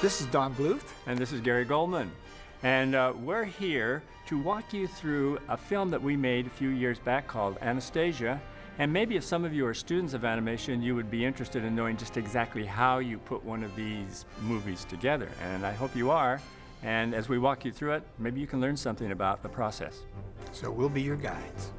This is Don Bluth. And this is Gary Goldman. And we're here to walk you through a film that we made a few years back called Anastasia. And maybe if some of you are students of animation, you would be interested in knowing just exactly how you put one of these movies together. And I hope you are. And as we walk you through it, maybe you can learn something about the process. So we'll be your guides.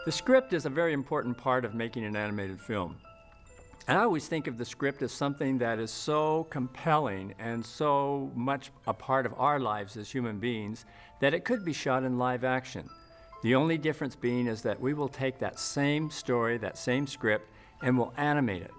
The script is a very important part of making an animated film. And I always think of the script as something that is so compelling and so much a part of our lives as human beings that it could be shot in live action. The only difference being is that we will take that same story, that same script, and we'll animate it.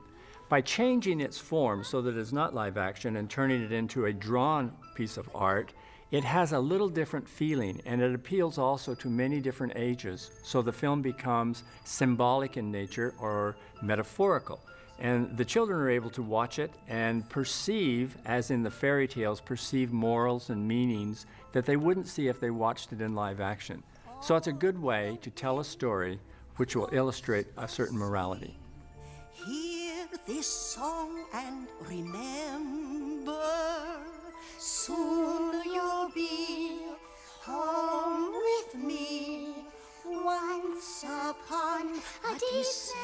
By changing its form so that it's not live action and turning it into a drawn piece of art, it has a little different feeling, and it appeals also to many different ages, so the film becomes symbolic in nature or metaphorical. And the children are able to watch it and perceive, as in the fairy tales, perceive morals and meanings that they wouldn't see if they watched it in live action. So it's a good way to tell a story which will illustrate a certain morality. Hear this song and remember, soon you'll be home with me, once upon a December.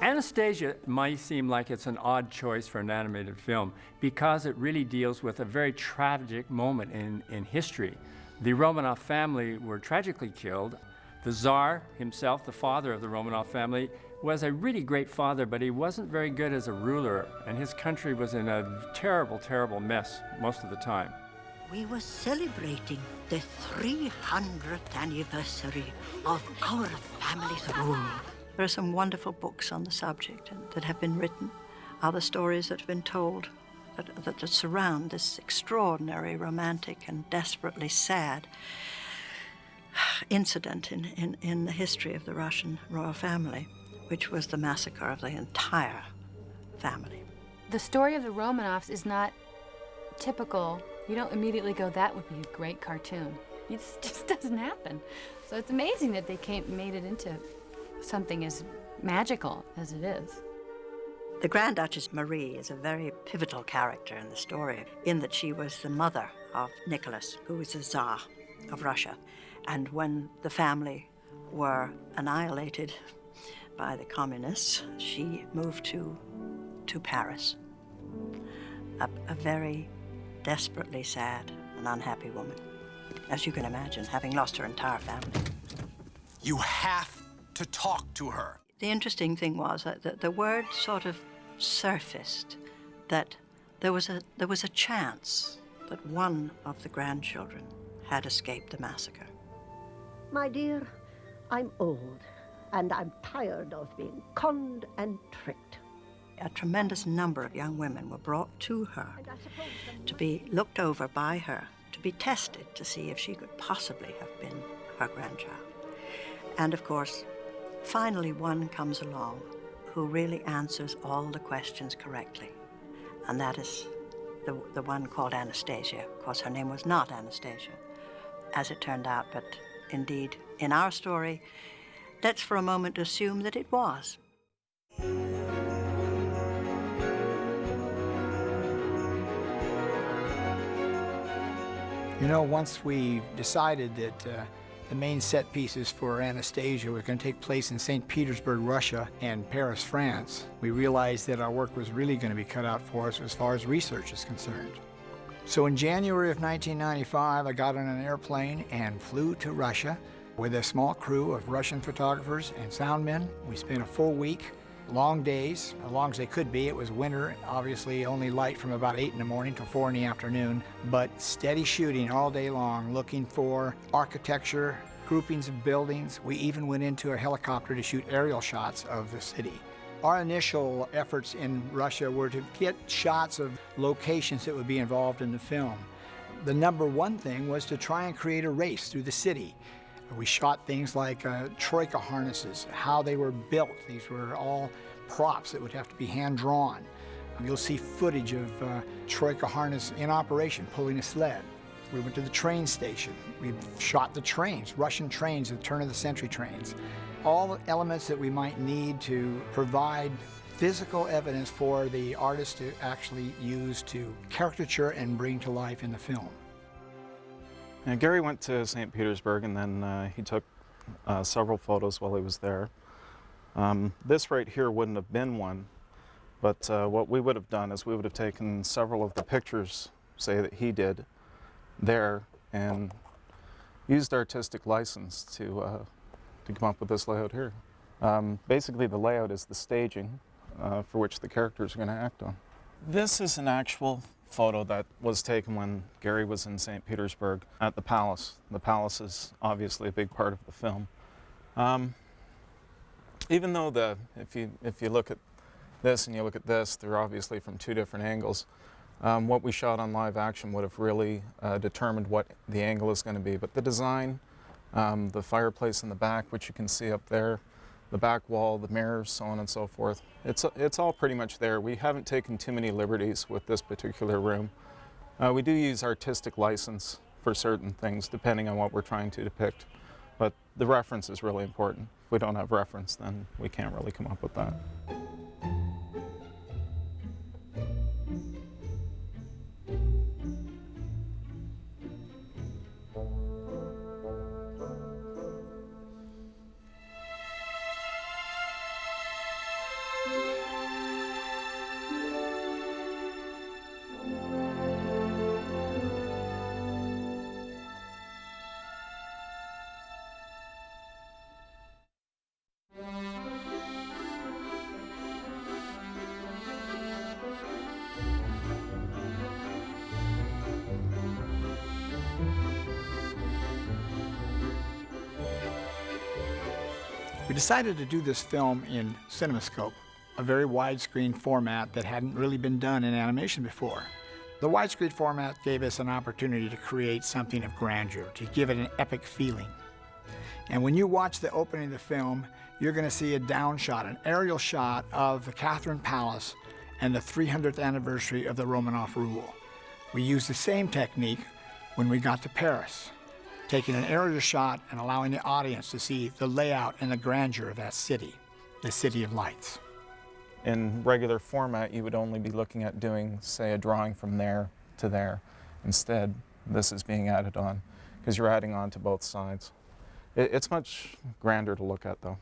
Anastasia might seem like it's an odd choice for an animated film because it really deals with a very tragic moment in history. The Romanov family were tragically killed. The Tsar himself, the father of the Romanov family, was a really great father, but he wasn't very good as a ruler, and his country was in a terrible, terrible mess most of the time. We were celebrating the 300th anniversary of our family's rule. There are some wonderful books on the subject that have been written, other stories that have been told that surround this extraordinary, romantic, and desperately sad incident in the history of the Russian royal family, which was the massacre of the entire family. The story of the Romanovs is not typical. You don't immediately go, that would be a great cartoon. It just doesn't happen. So it's amazing that they made it into something as magical as it is. The Grand Duchess Marie is a very pivotal character in the story, in that she was the mother of Nicholas, who was the Tsar of Russia. And when the family were annihilated by the communists, she moved to Paris. A very desperately sad and unhappy woman, as you can imagine, having lost her entire family. You have to talk to her. The interesting thing was that the word sort of surfaced that there was a chance that one of the grandchildren had escaped the massacre. My dear, I'm old, and I'm tired of being conned and tricked. A tremendous number of young women were brought to her to be looked over by her, to be tested to see if she could possibly have been her grandchild. And of course, finally one comes along who really answers all the questions correctly. And that is the one called Anastasia. Of course, her name was not Anastasia, as it turned out, but indeed, in our story, let's for a moment assume that it was. You know, once we decided that the main set pieces for Anastasia were going to take place in St. Petersburg, Russia, and Paris, France, we realized that our work was really going to be cut out for us as far as research is concerned. So in January of 1995, I got on an airplane and flew to Russia with a small crew of Russian photographers and sound men. We spent a full week Long days, as long as they could be. It was winter, obviously only light from about 8 in the morning till 4 in the afternoon, but steady shooting all day long, looking for architecture, groupings of buildings. We even went into a helicopter to shoot aerial shots of the city. Our initial efforts in Russia were to get shots of locations that would be involved in the film. The number one thing was to try and create a race through the city. We shot things like troika harnesses, how they were built. These were all props that would have to be hand-drawn. You'll see footage of troika harness in operation, pulling a sled. We went to the train station. We shot the trains, Russian trains, the turn-of-the-century trains. All the elements that we might need to provide physical evidence for the artist to actually use to caricature and bring to life in the film. Now, Gary went to St. Petersburg, and then he took several photos while he was there. This right here wouldn't have been one, but what we would have done is we would have taken several of the pictures, say, that he did there, and used artistic license to come up with this layout here. Basically, the layout is the staging for which the characters are going to act on. This is an actual photo that was taken when Gary was in St. Petersburg at the palace. The palace is obviously a big part of the film. Even though if you look at this and you look at this, they're obviously from two different angles. What we shot on live action would have really determined what the angle is going to be. But the design, the fireplace in the back, which you can see up there, the back wall, the mirrors, so on and so forth. It's all pretty much there. We haven't taken too many liberties with this particular room. We do use artistic license for certain things, depending on what we're trying to depict. But the reference is really important. If we don't have reference, then we can't really come up with that. We decided to do this film in CinemaScope, a very widescreen format that hadn't really been done in animation before. The widescreen format gave us an opportunity to create something of grandeur, to give it an epic feeling. And when you watch the opening of the film, you're going to see a down shot, an aerial shot of the Catherine Palace and the 300th anniversary of the Romanov rule. We used the same technique when we got to Paris, taking an aerial shot and allowing the audience to see the layout and the grandeur of that city, the City of Lights. In regular format, you would only be looking at doing, say, a drawing from there to there. Instead, this is being added on, because you're adding on to both sides. It's much grander to look at, though.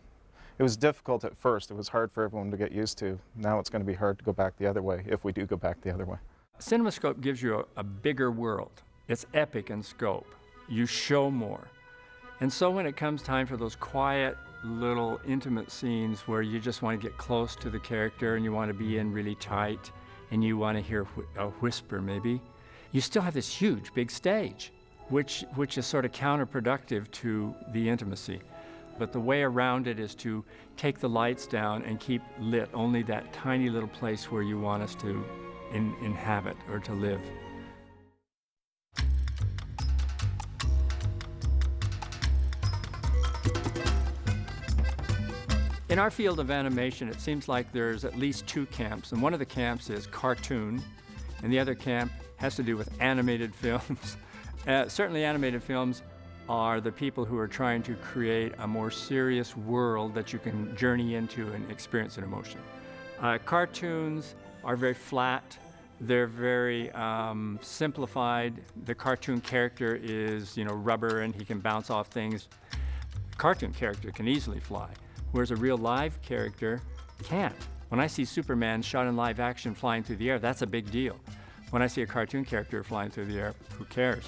It was difficult at first. It was hard for everyone to get used to. Now it's going to be hard to go back the other way, if we do go back the other way. CinemaScope gives you a bigger world. It's epic in scope. You show more. And so when it comes time for those quiet, little intimate scenes where you just want to get close to the character and you want to be in really tight and you want to hear a whisper maybe, you still have this huge, big stage, which is sort of counterproductive to the intimacy. But the way around it is to take the lights down and keep lit only that tiny little place where you want us to inhabit or to live. In our field of animation, it seems like there's at least two camps, and one of the camps is cartoon, and the other camp has to do with animated films. Certainly animated films are the people who are trying to create a more serious world that you can journey into and experience an emotion. Cartoons are very flat. They're very simplified. The cartoon character is, rubber and he can bounce off things. Cartoon character can easily fly, whereas a real live character can't. When I see Superman shot in live action flying through the air, that's a big deal. When I see a cartoon character flying through the air, who cares?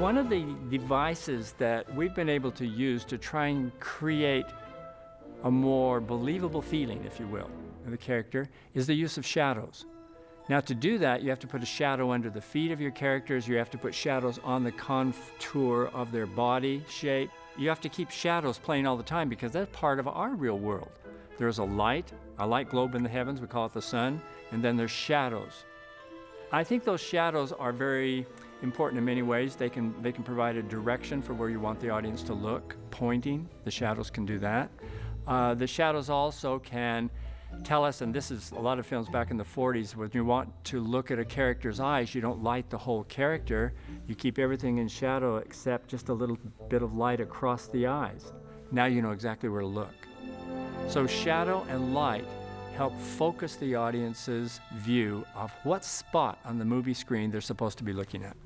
One of the devices that we've been able to use to try and create a more believable feeling, if you will, of the character is the use of shadows. Now, to do that, you have to put a shadow under the feet of your characters. You have to put shadows on the contour of their body shape. You have to keep shadows playing all the time because that's part of our real world. There's a light globe in the heavens, we call it the sun, and then there's shadows. I think those shadows are very important in many ways. They can provide a direction for where you want the audience to look. Pointing, the shadows can do that. The shadows also can tell us, and this is a lot of films back in the 40s, when you want to look at a character's eyes, you don't light the whole character. You keep everything in shadow except just a little bit of light across the eyes. Now you know exactly where to look. So shadow and light help focus the audience's view of what spot on the movie screen they're supposed to be looking at.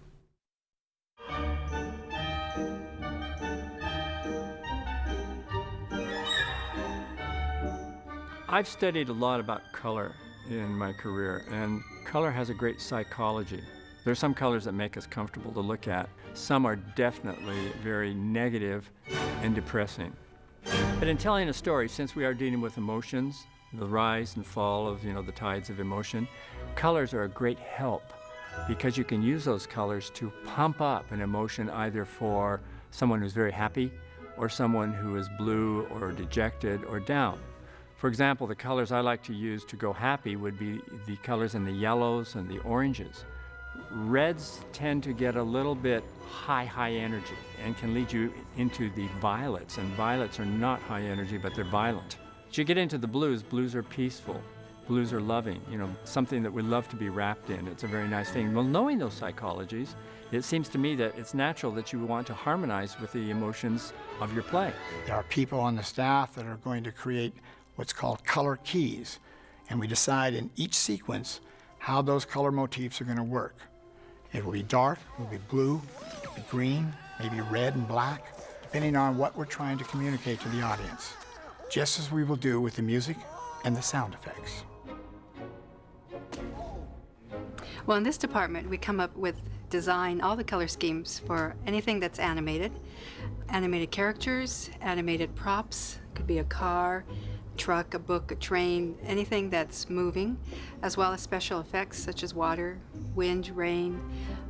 I've studied a lot about color in my career, and color has a great psychology. There are some colors that make us comfortable to look at. Some are definitely very negative and depressing. But in telling a story, since we are dealing with emotions, the rise and fall of, the tides of emotion, colors are a great help because you can use those colors to pump up an emotion either for someone who's very happy or someone who is blue or dejected or down. For example, the colors I like to use to go happy would be the colors in the yellows and the oranges. Reds tend to get a little bit high energy and can lead you into the violets, and violets are not high energy, but they're violent. As you get into the blues, blues are peaceful, blues are loving, something that we love to be wrapped in. It's a very nice thing. Well, knowing those psychologies, it seems to me that it's natural that you want to harmonize with the emotions of your play. There are people on the staff that are going to create what's called color keys, and we decide in each sequence how those color motifs are going to work. It will be dark, it will be blue, it will be green, maybe red and black, depending on what we're trying to communicate to the audience, just as we will do with the music and the sound effects. Well, in this department, we come up with all the color schemes for anything that's animated characters, animated props, could be a car, truck, a book, a train, anything that's moving, as well as special effects such as water, wind, rain,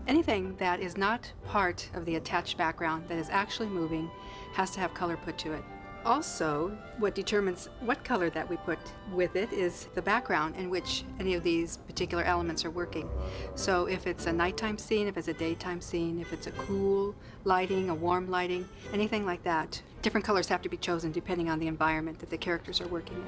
anything that is not part of the attached background that is actually moving has to have color put to it. Also, what determines what color that we put with it is the background in which any of these particular elements are working. So if it's a nighttime scene, if it's a daytime scene, if it's a cool lighting, a warm lighting, anything like that, different colors have to be chosen depending on the environment that the characters are working in.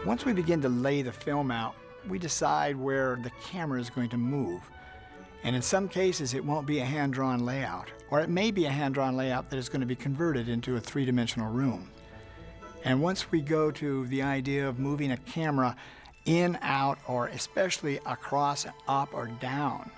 Once we begin to lay the film out, we decide where the camera is going to move. And in some cases, it won't be a hand-drawn layout, or it may be a hand-drawn layout that is going to be converted into a three-dimensional room. And once we go to the idea of moving a camera in, out, or especially across, up, or down,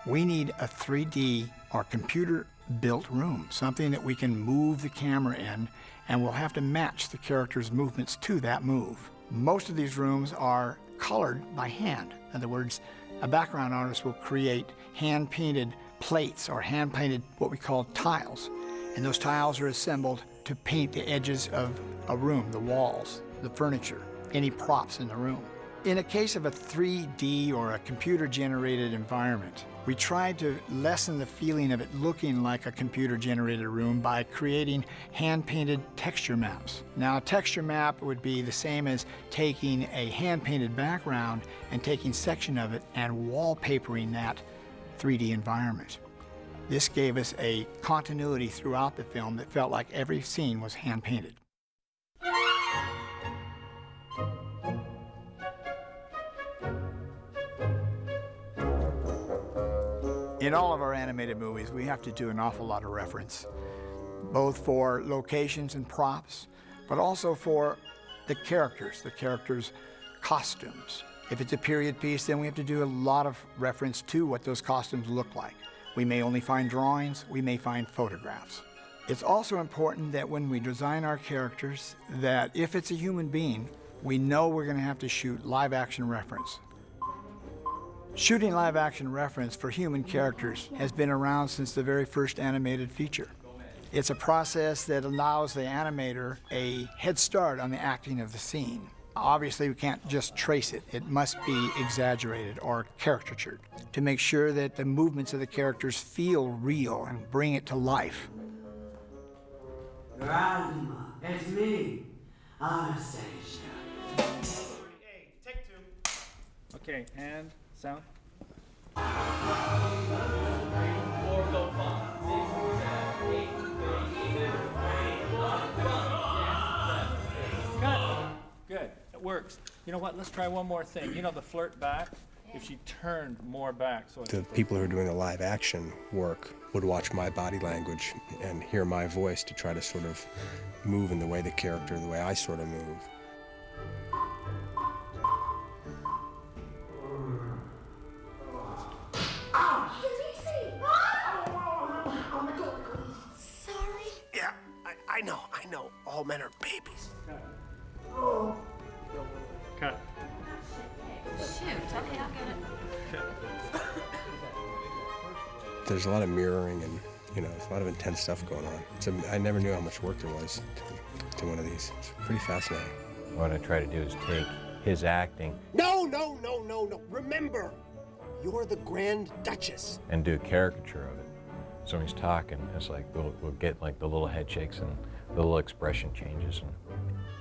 we need a 3D or computer-built room, something that we can move the camera in, and we'll have to match the character's movements to that move. Most of these rooms are colored by hand. In other words, a background artist will create hand-painted plates or hand-painted what we call tiles. And those tiles are assembled to paint the edges of a room, the walls, the furniture, any props in the room. In a case of a 3D or a computer-generated environment, we tried to lessen the feeling of it looking like a computer-generated room by creating hand-painted texture maps. Now, a texture map would be the same as taking a hand-painted background and taking a section of it and wallpapering that 3D environment. This gave us a continuity throughout the film that felt like every scene was hand-painted. In all of our animated movies, we have to do an awful lot of reference, both for locations and props, but also for the characters' costumes. If it's a period piece, then we have to do a lot of reference to what those costumes look like. We may only find drawings, we may find photographs. It's also important that when we design our characters, that if it's a human being, we know we're going to have to shoot live-action reference. Shooting live-action reference for human characters has been around since the very first animated feature. It's a process that allows the animator a head start on the acting of the scene. Obviously, we can't just trace it. It must be exaggerated or caricatured to make sure that the movements of the characters feel real and bring it to life. Grandma, it's me, Anastasia. Take two. Okay, and sound. Cut. Good. It works. You know what? Let's try one more thing. You know the flirt back? If she turned more back. So the people who are doing the live action work would watch my body language and hear my voice to try to sort of move in the way the character, the way I sort of move. Sorry. Yeah, I know. All men are babies. Cut. Shoot, okay, I'll get it. There's a lot of mirroring and, there's a lot of intense stuff going on. I never knew how much work there was to one of these. It's pretty fascinating. What I try to do is take his acting. No. Remember, you're the Grand Duchess. And do a caricature of it. So when he's talking, it's like we'll get like the little head shakes and the little expression changes and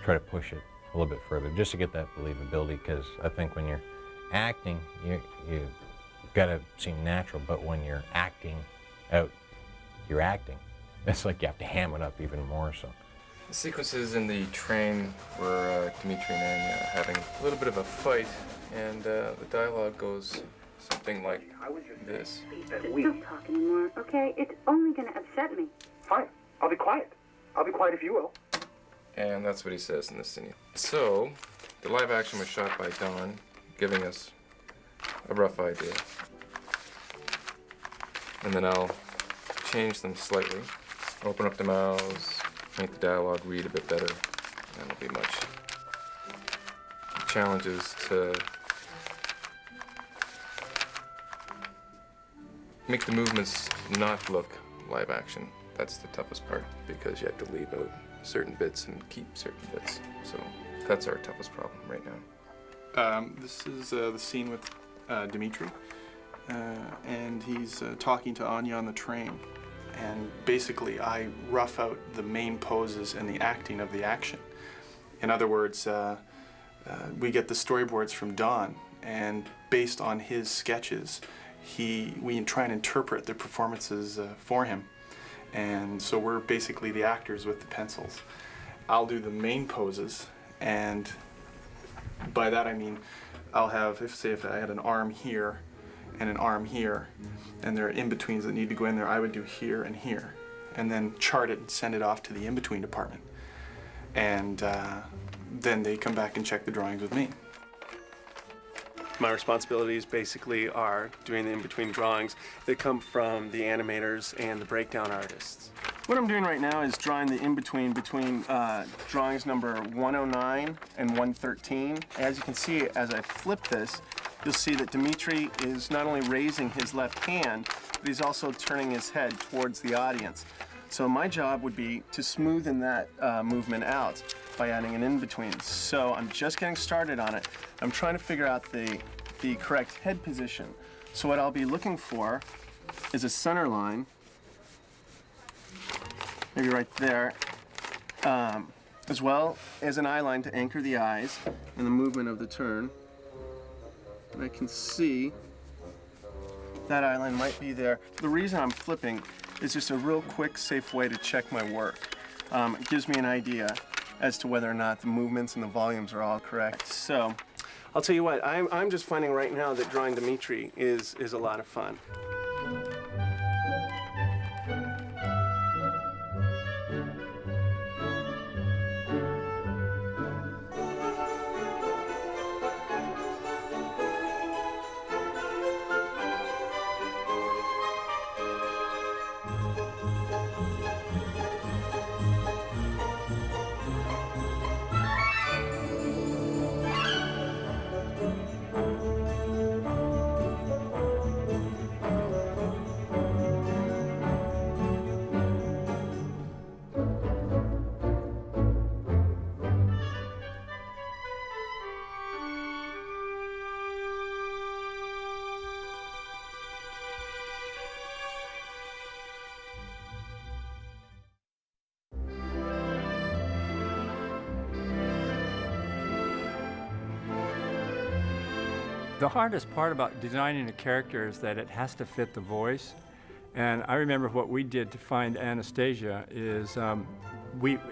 try to push it a little bit further just to get that believability, because I think when you're acting, you gotta seem natural, but when you're acting out, you're acting. It's like you have to ham it up even more so. The sequences in the train were Dimitri and Anya having a little bit of a fight, and the dialogue goes something like this. Don't talk anymore, okay? It's only gonna upset me. Fine, I'll be quiet. I'll be quiet if you will. And that's what he says in this scene. So, the live action was shot by Don, giving us a rough idea. And then I'll change them slightly, open up the mouths, make the dialogue read a bit better, and it'll be much. The challenge is to make the movements not look live action. That's the toughest part, because you have to leave out certain bits and keep certain bits. So that's our toughest problem right now. This is the scene with Dimitri, and he's talking to Anya on the train. And basically, I rough out the main poses and the acting of the action. In other words, we get the storyboards from Don, and based on his sketches, we try and interpret the performances for him. And so we're basically the actors with the pencils. I'll do the main poses, and by that I mean I'll have, if I had an arm here and an arm here, and there are in-betweens that need to go in there, I would do here and here, and then chart it and send it off to the in-between department. And then they come back and check the drawings with me. My responsibilities basically are doing the in-between drawings that come from the animators and the breakdown artists. What I'm doing right now is drawing the in-between between drawings number 109 and 113. As you can see, as I flip this, you'll see that Dimitri is not only raising his left hand, but he's also turning his head towards the audience. So my job would be to smoothen that movement out by adding an in-between. So I'm just getting started on it. I'm trying to figure out the correct head position. So what I'll be looking for is a center line, maybe right there, as well as an eye line to anchor the eyes and the movement of the turn. And I can see that eye line might be there. The reason I'm flipping is just a real quick, safe way to check my work. It gives me an idea as to whether or not the movements and the volumes are all correct. So, I'll tell you what, I'm just finding right now that drawing Dimitri is a lot of fun. The hardest part about designing a character is that it has to fit the voice. And I remember what we did to find Anastasia is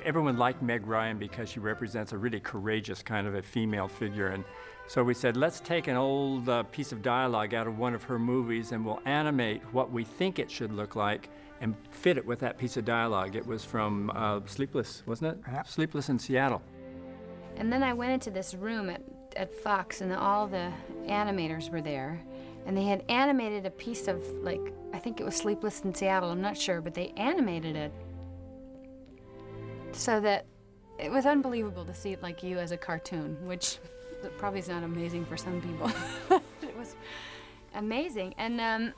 everyone liked Meg Ryan because she represents a really courageous kind of a female figure. And so we said, let's take an old piece of dialogue out of one of her movies and we'll animate what we think it should look like and fit it with that piece of dialogue. It was from Sleepless, wasn't it? Yep. Sleepless in Seattle. And then I went into this room at Fox, and all the animators were there, and they had animated a piece of, like, I think it was Sleepless in Seattle, I'm not sure, but they animated it so that it was unbelievable to see it like you as a cartoon, which probably is not amazing for some people. It was amazing. And then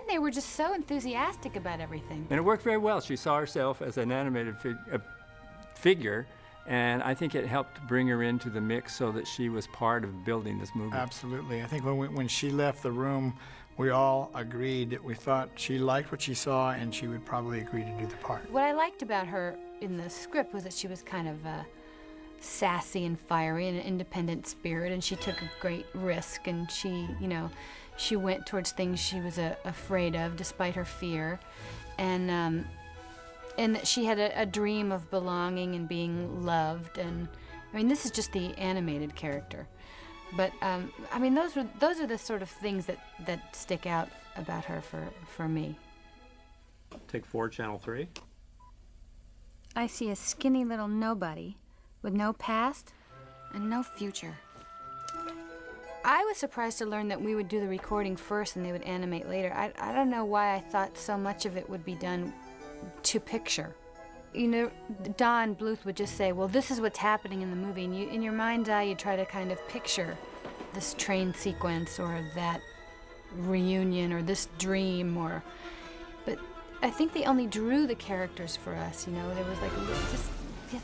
they were just so enthusiastic about everything. And it worked very well. She saw herself as an animated figure, and I think it helped bring her into the mix so that she was part of building this movie. Absolutely. I think when she left the room, we all agreed that we thought she liked what she saw and she would probably agree to do the part. What I liked about her in the script was that she was kind of sassy and fiery and an independent spirit, and she took a great risk, and she, you know, she went towards things she was afraid of despite her fear, and that she had a dream of belonging and being loved. And I mean, this is just the animated character, but I mean, those are the sort of things that stick out about her for me. Take 4, channel 3. I see a skinny little nobody with no past and no future. I was surprised to learn that we would do the recording first and they would animate later. I don't know why I thought so much of it would be done to picture. You know, Don Bluth would just say, well, this is what's happening in the movie, and in your mind's eye you try to kind of picture this train sequence or that reunion or this dream, but I think they only drew the characters for us, you know. There was like just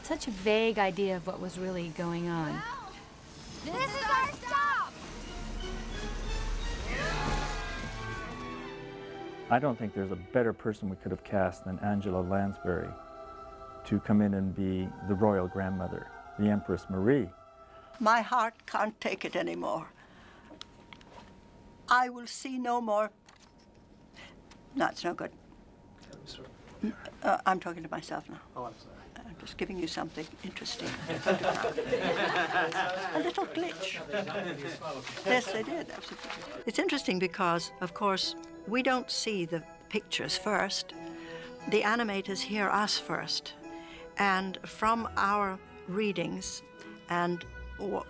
such a vague idea of what was really going on. This is our stop! I don't think there's a better person we could have cast than Angela Lansbury to come in and be the royal grandmother, the Empress Marie. My heart can't take it anymore. I will see no more. No, it's no good. I'm talking to myself now. Oh, I'm sorry. I'm just giving you something interesting to photograph. A little glitch. Yes, they did, absolutely. It's interesting because, of course, we don't see the pictures first. The animators hear us first. And from our readings and the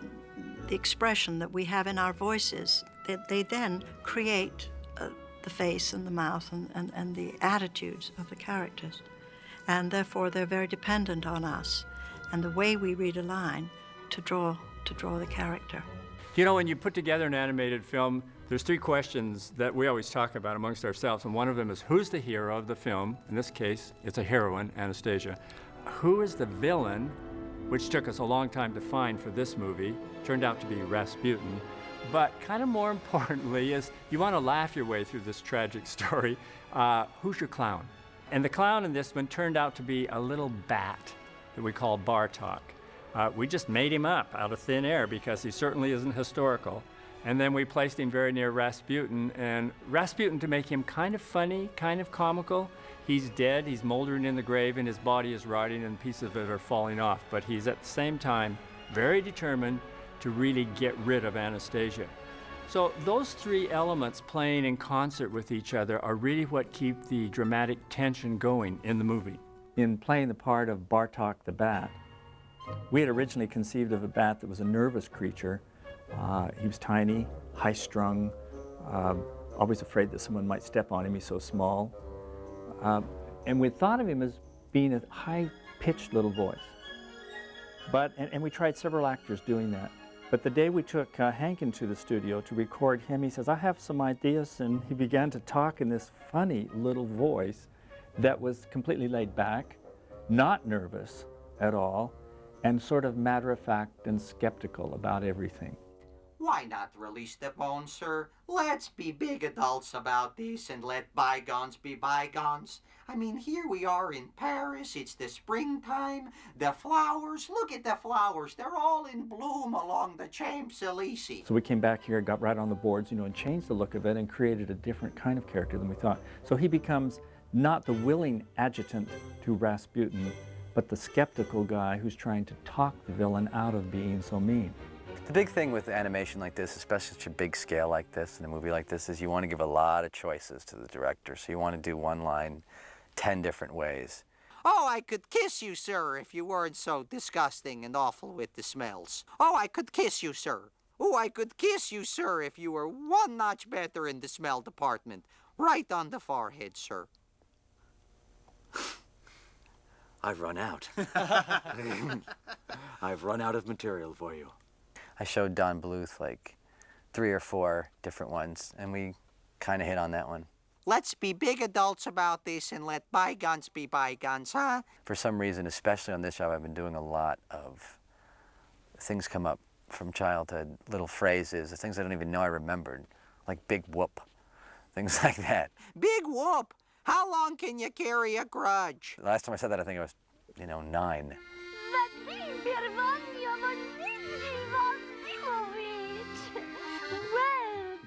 expression that we have in our voices, they then create the face and the mouth and the attitudes of the characters. And therefore, they're very dependent on us and the way we read a line to draw the character. You know, when you put together an animated film, there's 3 questions that we always talk about amongst ourselves, and one of them is, who's the hero of the film? In this case, it's a heroine, Anastasia. Who is the villain, which took us a long time to find for this movie, turned out to be Rasputin. But kind of more importantly is, you want to laugh your way through this tragic story. Who's your clown? And the clown in this one turned out to be a little bat that we call Bartok. We just made him up out of thin air because he certainly isn't historical. And then we placed him very near Rasputin, and Rasputin, to make him kind of funny, kind of comical, he's dead, he's moldering in the grave, and his body is rotting and pieces of it are falling off. But he's at the same time very determined to really get rid of Anastasia. So those three elements playing in concert with each other are really what keep the dramatic tension going in the movie. In playing the part of Bartok the bat, we had originally conceived of a bat that was a nervous creature. He was tiny, high-strung, always afraid that someone might step on him, he's so small. And we thought of him as being a high-pitched little voice. And we tried several actors doing that. But the day we took Hank into the studio to record him, he says, I have some ideas, and he began to talk in this funny little voice that was completely laid back, not nervous at all, and sort of matter-of-fact and skeptical about everything. Why not release the bones, sir? Let's be big adults about this and let bygones be bygones. I mean, here we are in Paris, it's the springtime, the flowers, look at the flowers, they're all in bloom along the Champs-Élysées. So we came back here, got right on the boards, and changed the look of it and created a different kind of character than we thought. So he becomes not the willing adjutant to Rasputin, but the skeptical guy who's trying to talk the villain out of being so mean. The big thing with animation like this, especially such a big scale like this, in a movie like this, is you want to give a lot of choices to the director. So you want to do one line 10 different ways. Oh, I could kiss you, sir, if you weren't so disgusting and awful with the smells. Oh, I could kiss you, sir. Oh, I could kiss you, sir, if you were one notch better in the smell department. Right on the forehead, sir. I've run out. I've run out of material for you. I showed Don Bluth like 3 or 4 different ones, and we kind of hit on that one. Let's be big adults about this and let bygones be bygones, huh? For some reason, especially on this show, I've been doing a lot of things come up from childhood, little phrases, things I don't even know I remembered, like big whoop, things like that. Big whoop! How long can you carry a grudge? The last time I said that, I think I was, 9.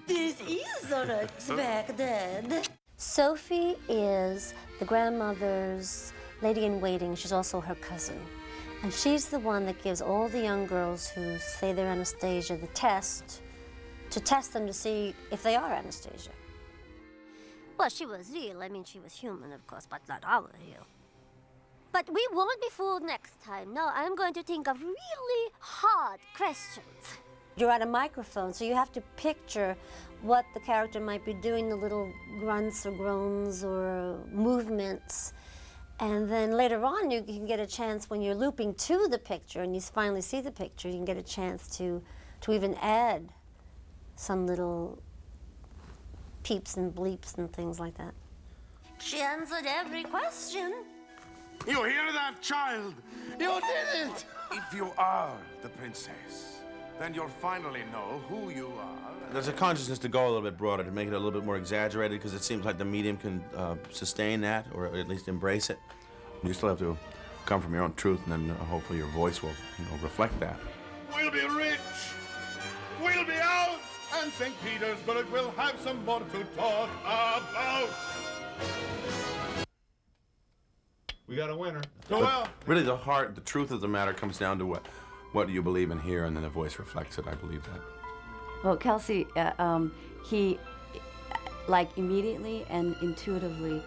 This is unexpected. Sophie is the grandmother's lady-in-waiting. She's also her cousin. And she's the one that gives all the young girls who say they're Anastasia the test, to test them to see if they are Anastasia. Well, she was real. I mean, she was human, of course, but not our real. But we won't be fooled next time. No, I'm going to think of really hard questions. You're at a microphone, so you have to picture what the character might be doing, the little grunts or groans or movements. And then later on, you can get a chance when you're looping to the picture and you finally see the picture, you can get a chance to even add some little peeps and bleeps and things like that. She answered every question. You hear that, child? You did it! If you are the princess, then you'll finally know who you are. There's a consciousness to go a little bit broader, to make it a little bit more exaggerated, because it seems like the medium can sustain that, or at least embrace it. You still have to come from your own truth, and then hopefully your voice will, reflect that. We'll be rich. We'll be out, and St. Petersburg will have some more to talk about. We got a winner. So well. Really, the truth of the matter comes down to what do you believe in here, and then the voice reflects it. I believe that. Well, Kelsey, he, immediately and intuitively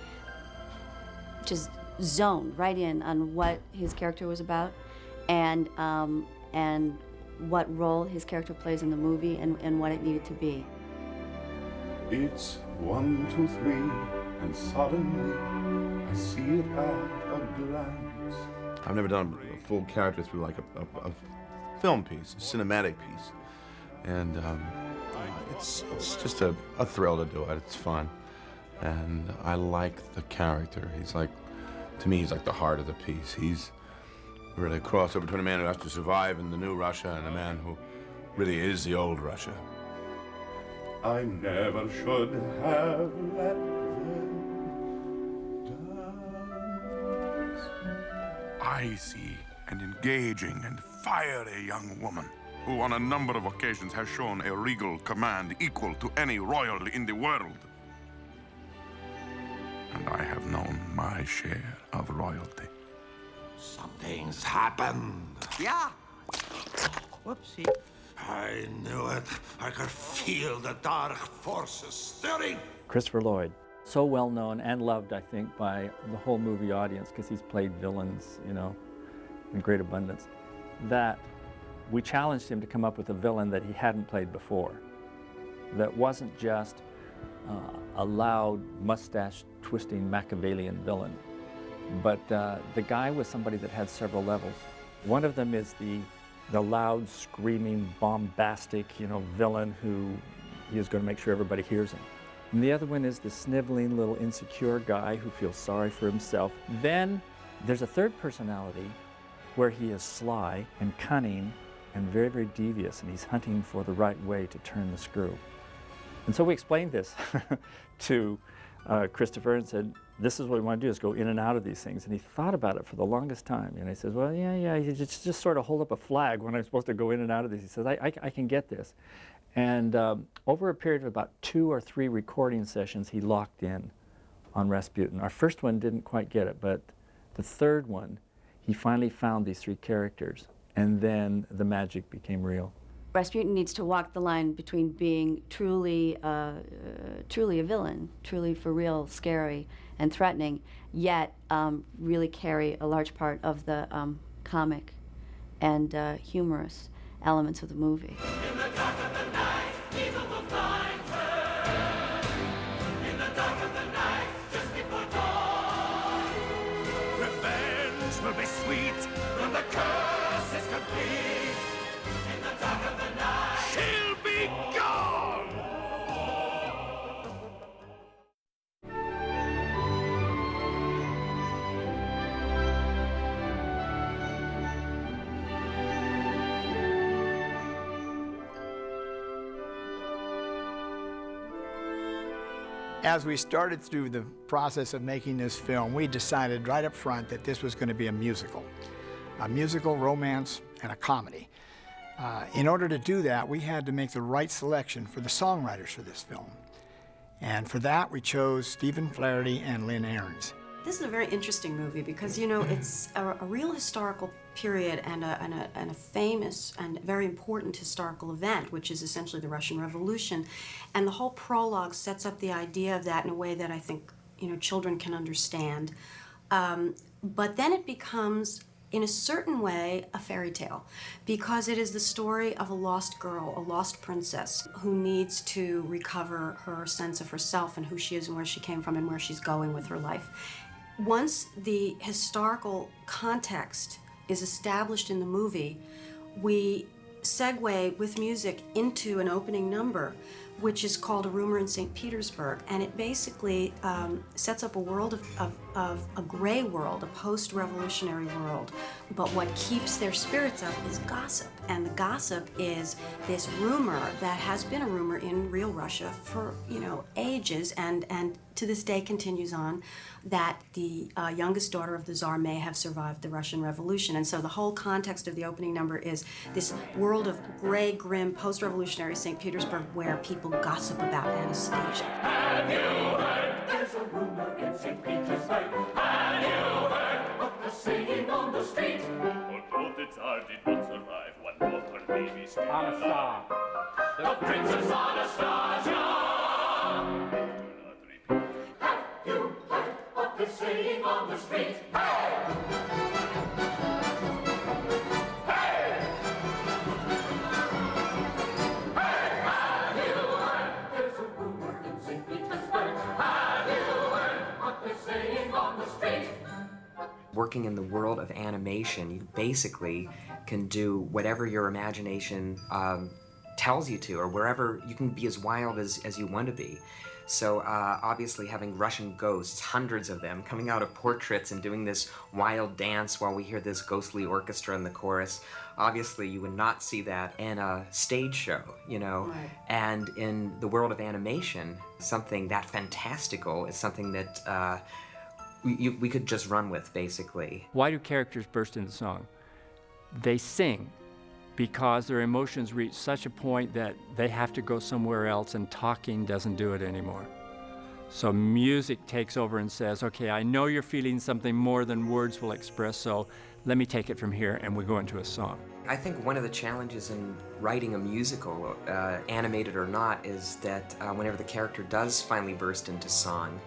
just zoned right in on what his character was about, and what role his character plays in the movie, and what it needed to be. It's 1, 2, 3, and suddenly I see it at a glance. I've never done a full character through like a film piece, a cinematic piece, and it's just a thrill to do it. It's fun, and I like the character. To me, he's like the heart of the piece. He's really a crossover between a man who has to survive in the new Russia and a man who really is the old Russia. I never should have let them dance. Icy and engaging and fiery young woman. who on a number of occasions has shown a regal command equal to any royal in the world. And I have known my share of royalty. Something's happened. Yeah. Whoopsie. I knew it. I could feel the dark forces stirring. Christopher Lloyd, so well known and loved, I think, by the whole movie audience because he's played villains, you know, in great abundance, that we challenged him to come up with a villain that he hadn't played before, that wasn't just a loud, mustache-twisting Machiavellian villain, but the guy was somebody that had several levels. One of them is the loud, screaming, bombastic, you know, villain who he is going to make sure everybody hears him. And the other one is the sniveling little insecure guy who feels sorry for himself. Then there's a third personality where he is sly and cunning and very, very devious, and he's hunting for the right way to turn the screw. And so we explained this to Christopher and said, this is what we want to do, is go in and out of these things. And he thought about it for the longest time. And he says, well, yeah, you just sort of hold up a flag when I'm supposed to go in and out of these. He says, I can get this. And over a period of about 2 or 3 recording sessions, he locked in on Rasputin. Our first one didn't quite get it, but the third one, he finally found these 3 characters. And then the magic became real. Rasputin needs to walk the line between being truly a villain, truly for real scary and threatening, yet really carry a large part of the comic and humorous elements of the movie. In the dark of the night, evil will find her. In the dark of the night, just before dawn. Revenge will be sweet when the curse is complete. In the dark of the night, she'll be gone. As we started through the process of making this film, we decided right up front that this was going to be a musical romance, and a comedy. In order to do that, we had to make the right selection for the songwriters for this film. And for that, we chose Stephen Flaherty and Lynn Ahrens. This is a very interesting movie because, you know, it's a real historical period and a famous and very important historical event, which is essentially the Russian Revolution. And the whole prologue sets up the idea of that in a way that I think, you know, children can understand. But then it becomes, in a certain way, a fairy tale, because it is the story of a lost girl, a lost princess, who needs to recover her sense of herself and who she is and where she came from and where she's going with her life. Once the historical context is established in the movie, we segue with music into an opening number, which is called A Rumor in St. Petersburg, and it basically sets up a world of a gray world, a post-revolutionary world. But what keeps their spirits up is gossip, and the gossip is this rumor that has been a rumor in real Russia for, you know, ages, and to this day continues on, that the youngest daughter of the Tsar may have survived the Russian Revolution. And so the whole context of the opening number is this world of gray, grim, post-revolutionary St. Petersburg where people gossip about Anastasia. Have you heard? There's a rumor in St. Petersburg. Have you heard of the singing on the street? Although the Tsar did not survive, one daughter may be still alive. The Princess Anastasia! You heard of the saying on the street? Hey! Hey! Hey! Have you heard? There's a rumor in St. Petersburg. Have you heard what they're saying on the street? Working in the world of animation, you basically can do whatever your imagination tells you to, or wherever you can be as wild as you want to be. So obviously having Russian ghosts, hundreds of them, coming out of portraits and doing this wild dance while we hear this ghostly orchestra in the chorus, obviously you would not see that in a stage show, you know? Right. And in the world of animation, something that fantastical is something that we could just run with, basically. Why do characters burst into song? They sing, because their emotions reach such a point that they have to go somewhere else, and talking doesn't do it anymore. So music takes over and says, okay, I know you're feeling something more than words will express, so let me take it from here, and we go into a song. I think one of the challenges in writing a musical, animated or not, is that whenever the character does finally burst into song,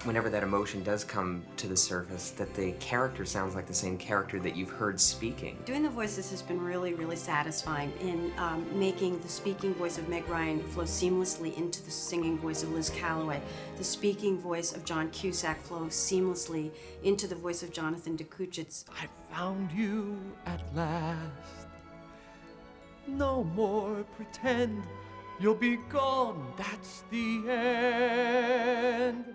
whenever that emotion does come to the surface, that the character sounds like the same character that you've heard speaking. Doing the voices has been really, really satisfying in making the speaking voice of Meg Ryan flow seamlessly into the singing voice of Liz Calloway. The speaking voice of John Cusack flows seamlessly into the voice of Jonathan DeKuchitz. I found you at last. No more pretend. You'll be gone, that's the end.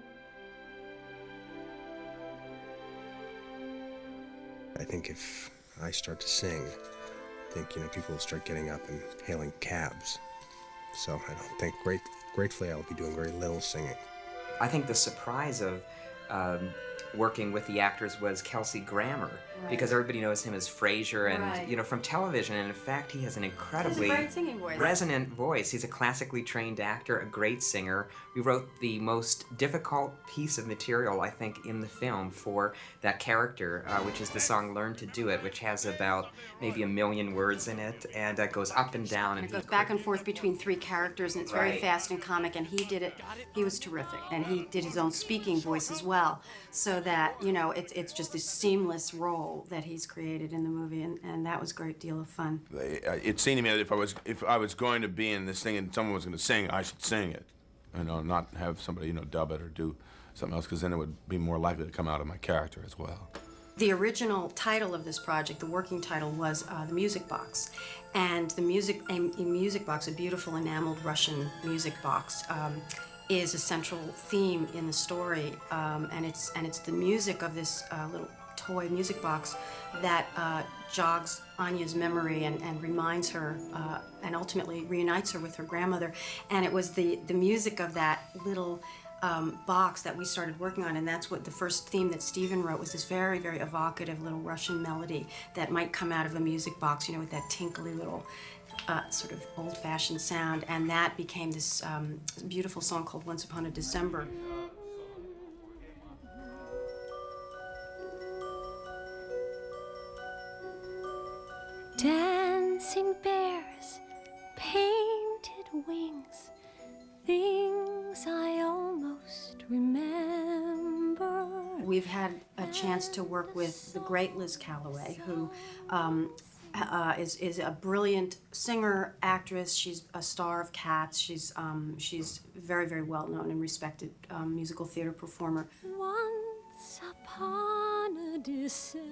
I think if I start to sing, I think, people will start getting up and hailing cabs. So I don't think, gratefully, I'll be doing very little singing. I think the surprise of working with the actors was Kelsey Grammer, because everybody knows him as Frasier and from television, and in fact he has an incredibly resonant voice. He's a classically trained actor, a great singer. We wrote the most difficult piece of material, I think, in the film for that character, which is the song Learn to Do It, which has about maybe 1 million words in it, and it goes up and down. And it goes back and forth between 3 characters, and it's very fast and comic, and he did it. He was terrific, and he did his own speaking voice as well, so that, it's just this seamless role that he's created in the movie, and that was a great deal of fun. It seemed to me that if I was going to be in this thing and someone was going to sing, I should sing it, not have somebody dub it or do something else, because then it would be more likely to come out of my character as well. The original title of this project, the working title, was The Music Box, and the music box, a beautiful enameled Russian music box, is a central theme in the story, and it's the music of this little toy music box that jogs Anya's memory and reminds her, and ultimately reunites her with her grandmother. And it was the music of that little box that we started working on, and that's what the first theme that Stephen wrote was, this very, very evocative little Russian melody that might come out of a music box, with that tinkly little sort of old-fashioned sound, and that became this beautiful song called Once Upon a December. Dancing bears, painted wings, things I almost remember. We've had a chance to work with the great Liz Calloway, who is a brilliant singer, actress. She's a star of Cats. She's very, very well known and respected musical theater performer. Once upon a December.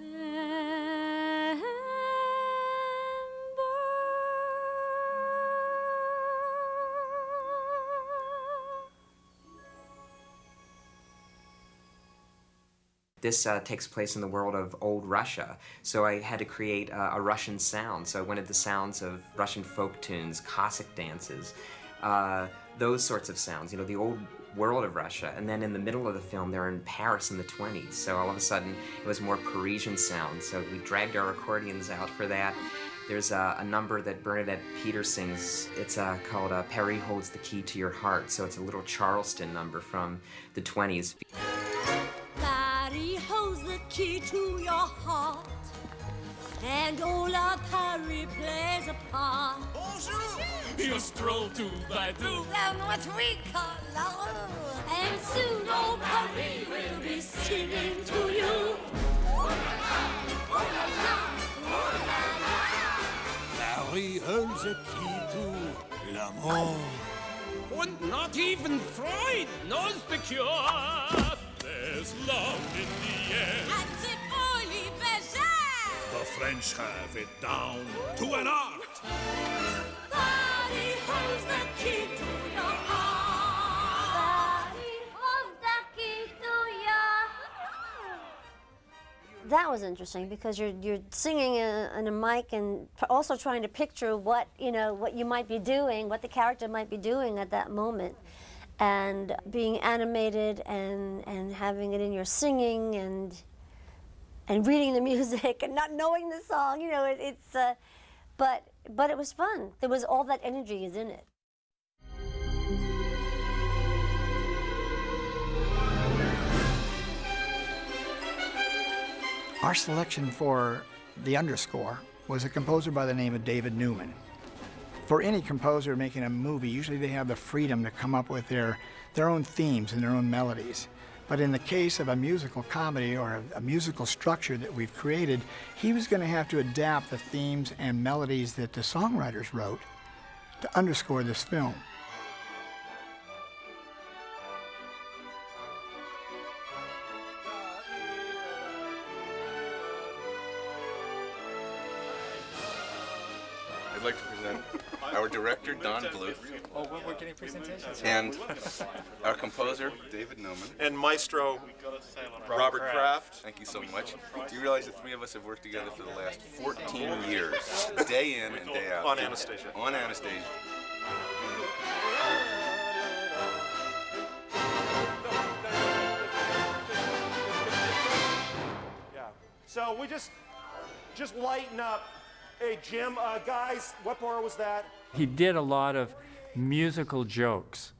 This takes place in the world of old Russia, so I had to create a Russian sound. So I wanted the sounds of Russian folk tunes, Cossack dances, those sorts of sounds, the old world of Russia. And then in the middle of the film, they're in Paris in the 20s, so all of a sudden it was more Parisian sound, so we dragged our accordions out for that. There's a number that Bernadette Peters sings. It's called Paris Holds the Key to Your Heart, so it's a little Charleston number from the 20s. Holds the key to your heart, and old Paris plays a part. Bonjour! You stroll to by two, and what we call love, and soon old Paris will be singing to you. Paris holds the key to l'amour. And not even Freud knows the cure. There's love in the air. And c'est folie bergère. The French have it down to an art. Paris holds the key to your heart. Paris holds the key to your heart. That was interesting because you're singing in a mic and also trying to picture what you might be doing, what the character might be doing at that moment. And being animated and having it in your singing and reading the music and not knowing the song, but it was fun. There was all that energy is in it. Our selection for the underscore was a composer by the name of David Newman. For any composer making a movie, usually they have the freedom to come up with their own themes and their own melodies. But in the case of a musical comedy or a musical structure that we've created, he was going to have to adapt the themes and melodies that the songwriters wrote to underscore this film. I'd like to present our director, Don Bluth. Oh, well, we're getting presentations. And our composer, David Newman. And maestro, Robert Kraft. Thank you so much. Do you realize the three of us have worked together for the last 14 years, day in and day out? On Anastasia. On Anastasia. Yeah. So we just lighten up. Hey, Jim, guys, what bar was that? He did a lot of musical jokes.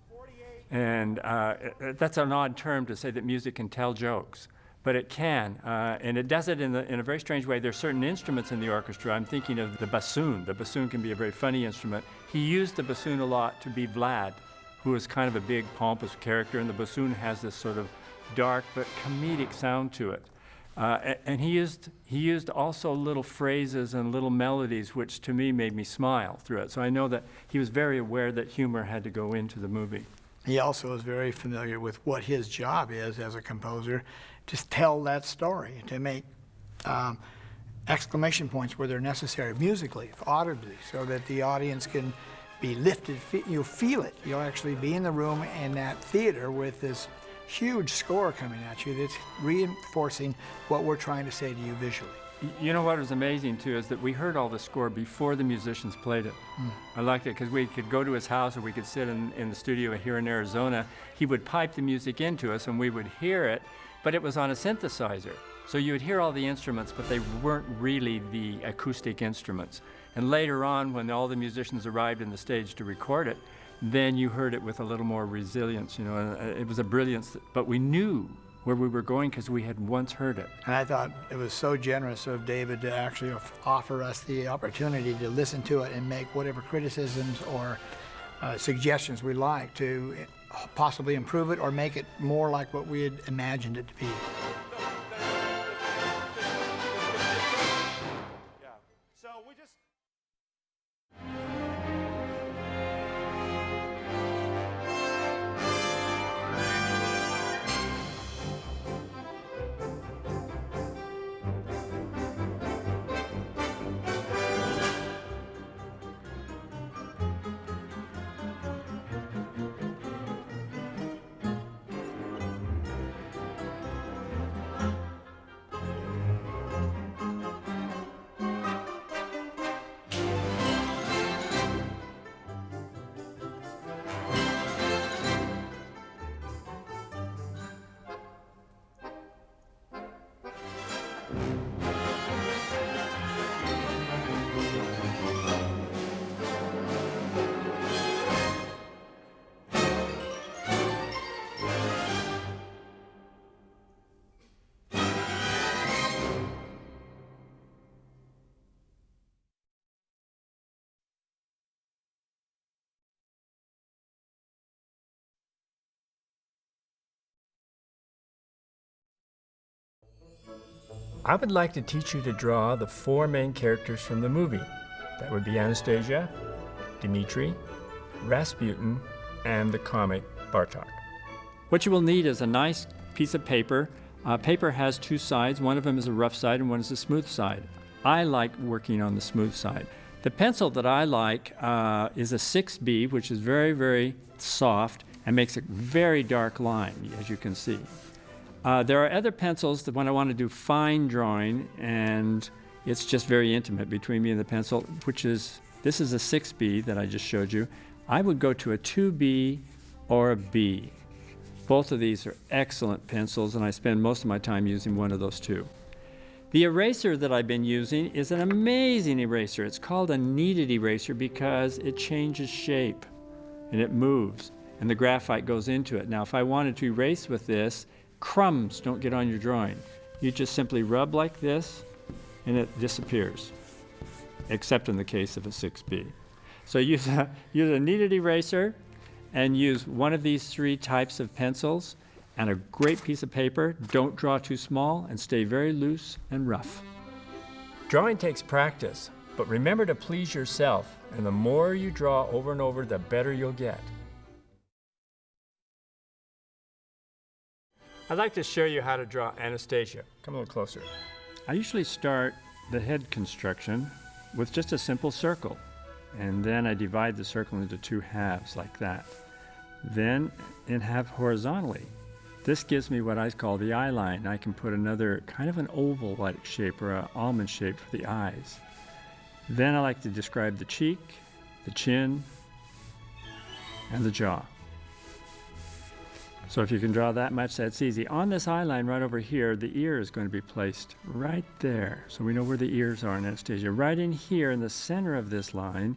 And that's an odd term to say that music can tell jokes, but it can. And it does it in a very strange way. There's certain instruments in the orchestra. I'm thinking of the bassoon. The bassoon can be a very funny instrument. He used the bassoon a lot to be Vlad, who was kind of a big, pompous character, and the bassoon has this sort of dark but comedic sound to it. And he used also little phrases and little melodies, which to me made me smile through it. So I know that he was very aware that humor had to go into the movie. He also is very familiar with what his job is as a composer, to tell that story, to make exclamation points where they're necessary, musically, audibly, so that the audience can be lifted, you'll feel it. You'll actually be in the room in that theater with this huge score coming at you that's reinforcing what we're trying to say to you visually. You know what was amazing too is that we heard all the score before the musicians played it. I liked it because we could go to his house or we could sit in the studio here in Arizona. He would pipe the music into us and we would hear it, but it was on a synthesizer. So you would hear all the instruments, but they weren't really the acoustic instruments. And later on, when all the musicians arrived in the stage to record it, then you heard it with a little more resilience, you know, and it was a brilliance, but we knew where we were going because we had once heard it. And I thought it was so generous of David to actually offer us the opportunity to listen to it and make whatever criticisms or suggestions we like to possibly improve it or make it more like what we had imagined it to be. I would like to teach you to draw the four main characters from the movie. That would be Anastasia, Dmitri, Rasputin, and the comic Bartok. What you will need is a nice piece of paper. Paper has two sides. One of them is a rough side and one is a smooth side. I like working on the smooth side. The pencil that I like is a 6B, which is very, very soft and makes a very dark line, as you can see. There are other pencils that when I want to do fine drawing, and it's just very intimate between me and the pencil, this is a 6B that I just showed you. I would go to a 2B or a B. Both of these are excellent pencils, and I spend most of my time using one of those two. The eraser that I've been using is an amazing eraser. It's called a kneaded eraser because it changes shape and it moves and the graphite goes into it. Now if I wanted to erase with this, crumbs don't get on your drawing. You just simply rub like this and it disappears, except in the case of a 6B. So use a kneaded eraser and use one of these 3 types of pencils and a great piece of paper. Don't draw too small and stay very loose and rough. Drawing takes practice, but remember to please yourself, and the more you draw over and over, the better you'll get. I'd like to show you how to draw Anastasia. Come a little closer. I usually start the head construction with just a simple circle, and then I divide the circle into 2 halves like that. Then in half horizontally. This gives me what I call the eye line. I can put another kind of an oval-like shape or an almond shape for the eyes. Then I like to describe the cheek, the chin, and the jaw. So if you can draw that much, that's easy. On this eye line right over here, the ear is going to be placed right there. So we know where the ears are in Anastasia. Right in here in the center of this line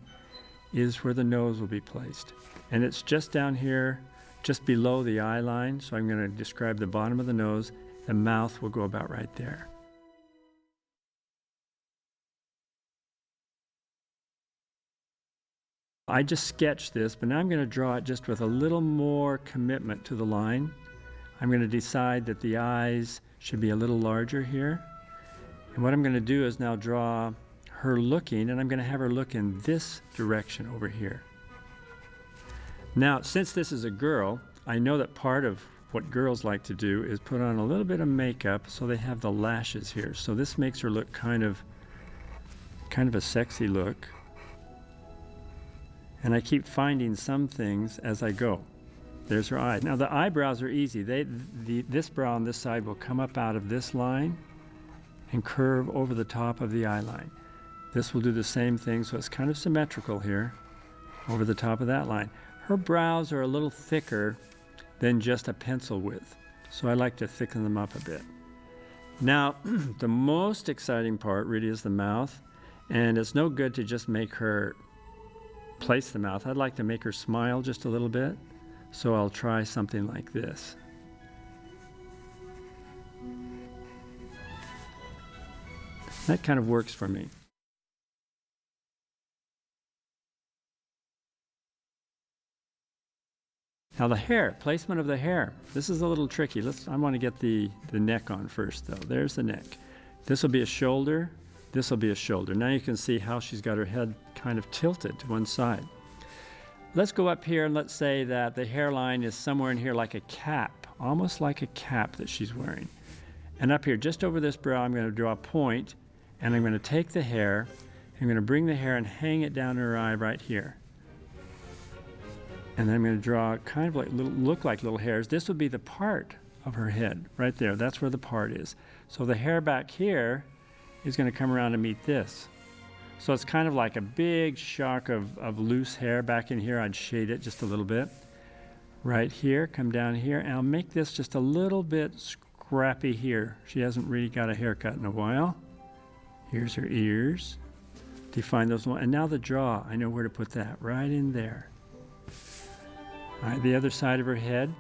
is where the nose will be placed. And it's just down here, just below the eye line. So I'm going to describe the bottom of the nose. The mouth will go about right there. I just sketched this, but now I'm going to draw it just with a little more commitment to the line. I'm going to decide that the eyes should be a little larger here. And what I'm going to do is now draw her looking, and I'm going to have her look in this direction over here. Now, since this is a girl, I know that part of what girls like to do is put on a little bit of makeup so they have the lashes here. So this makes her look kind of a sexy look. And I keep finding some things as I go. There's her eye. Now the eyebrows are easy. This brow on this side will come up out of this line and curve over the top of the eye line. This will do the same thing, so it's kind of symmetrical here over the top of that line. Her brows are a little thicker than just a pencil width, so I like to thicken them up a bit. Now, the most exciting part really is the mouth, and it's no good to just make her place the mouth. I'd like to make her smile just a little bit, so I'll try something like this. That kind of works for me. Now the hair, placement of the hair. This is a little tricky. I want to get the neck on first though. There's the neck. This will be a shoulder. This will be a shoulder. Now you can see how she's got her head kind of tilted to one side. Let's go up here and let's say that the hairline is somewhere in here like a cap, almost like a cap that she's wearing. And up here, just over this brow, I'm going to draw a point, and I'm going to take the hair, I'm going to bring the hair and hang it down her eye right here. And then I'm going to draw kind of like look like little hairs. This would be the part of her head right there. That's where the part is. So the hair back here is going to come around and meet this. So it's kind of like a big shock of loose hair back in here. I'd shade it just a little bit. Right here, come down here, and I'll make this just a little bit scrappy here. She hasn't really got a haircut in a while. Here's her ears. Define those one. And now the jaw, I know where to put that, right in there. All right, the other side of her head,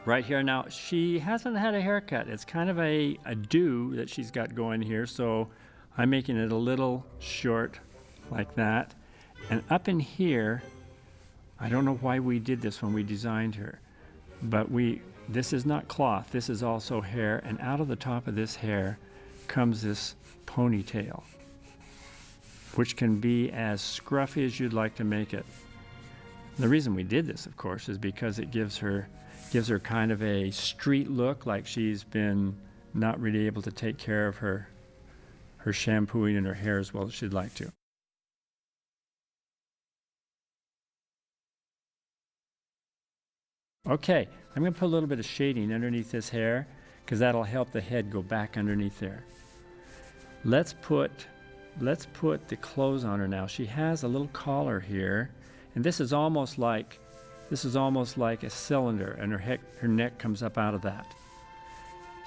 right here. Now, she hasn't had a haircut. It's kind of a do that she's got going here, so I'm making it a little short like that. And up in here, I don't know why we did this when we designed her, but this is not cloth, this is also hair, and out of the top of this hair comes this ponytail, which can be as scruffy as you'd like to make it. The reason we did this, of course, is because it gives her kind of a street look, like she's been not really able to take care of her shampooing and her hair as well as she'd like to. Okay, I'm going to put a little bit of shading underneath this hair because that'll help the head go back underneath there. Let's put the clothes on her now. She has a little collar here, and this is almost like a cylinder, and her neck comes up out of that.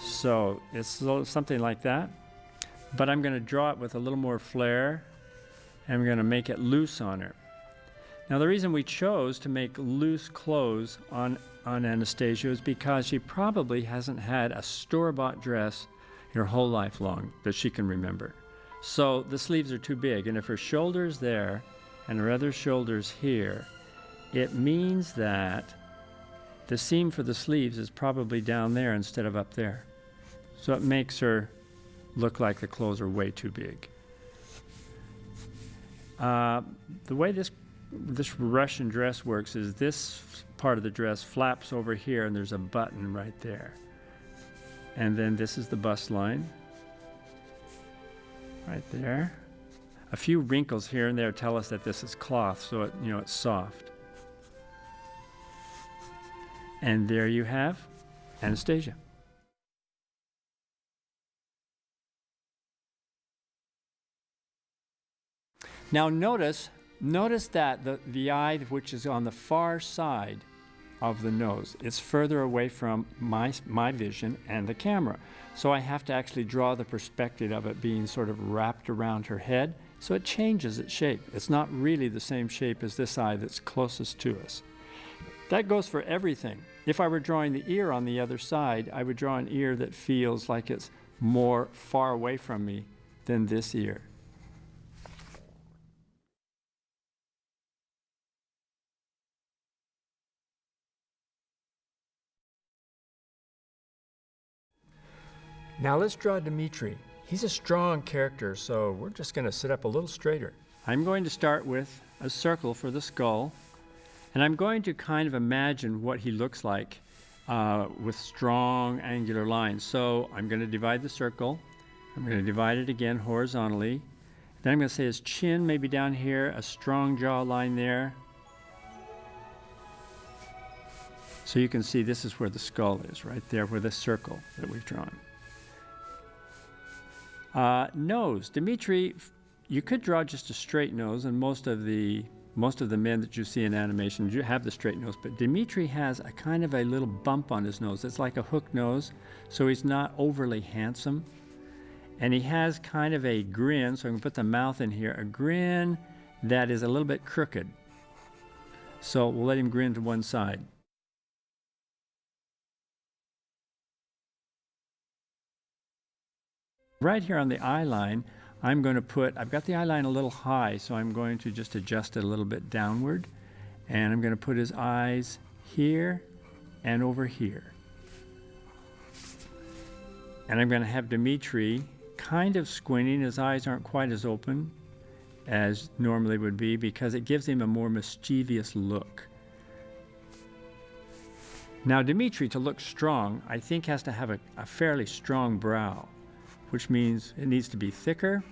So it's something like that. but I'm going to draw it with a little more flair, and I'm going to make it loose on her. Now, the reason we chose to make loose clothes on Anastasia is because she probably hasn't had a store-bought dress her whole life long that she can remember. So the sleeves are too big, and if her shoulder's there and her other shoulder's here, it means that the seam for the sleeves is probably down there instead of up there. So it makes her look like the clothes are way too big. The way this Russian dress works is this part of the dress flaps over here and there's a button right there. And then this is the bust line right there. A few wrinkles here and there tell us that this is cloth, so it, it's soft. And there you have Anastasia. Now notice that the eye, which is on the far side of the nose, is further away from my vision and the camera. So I have to actually draw the perspective of it being sort of wrapped around her head, so it changes its shape. It's not really the same shape as this eye that's closest to us. That goes for everything. If I were drawing the ear on the other side, I would draw an ear that feels like it's more far away from me than this ear. Now let's draw Dmitri. He's a strong character, so we're just going to sit up a little straighter. I'm going to start with a circle for the skull, and I'm going to kind of imagine what he looks like with strong angular lines. So I'm going to divide the circle. I'm going to divide it again horizontally. Then I'm going to say his chin maybe down here, a strong jawline there. So you can see this is where the skull is, right there, where the circle that we've drawn. Nose. Dmitri, you could draw just a straight nose, and most of the men that you see in animation have the straight nose, but Dmitri has a kind of a little bump on his nose. It's like a hook nose, so he's not overly handsome. And he has kind of a grin, so I can put the mouth in here, a grin that is a little bit crooked. So we'll let him grin to one side. Right here on the eye line, I'm going to put, I've got the eye line a little high, so I'm going to just adjust it a little bit downward. And I'm going to put his eyes here and over here. And I'm going to have Dmitri kind of squinting. His eyes aren't quite as open as normally would be because it gives him a more mischievous look. Now Dmitri, to look strong, I think has to have a fairly strong brow, which means it needs to be thicker.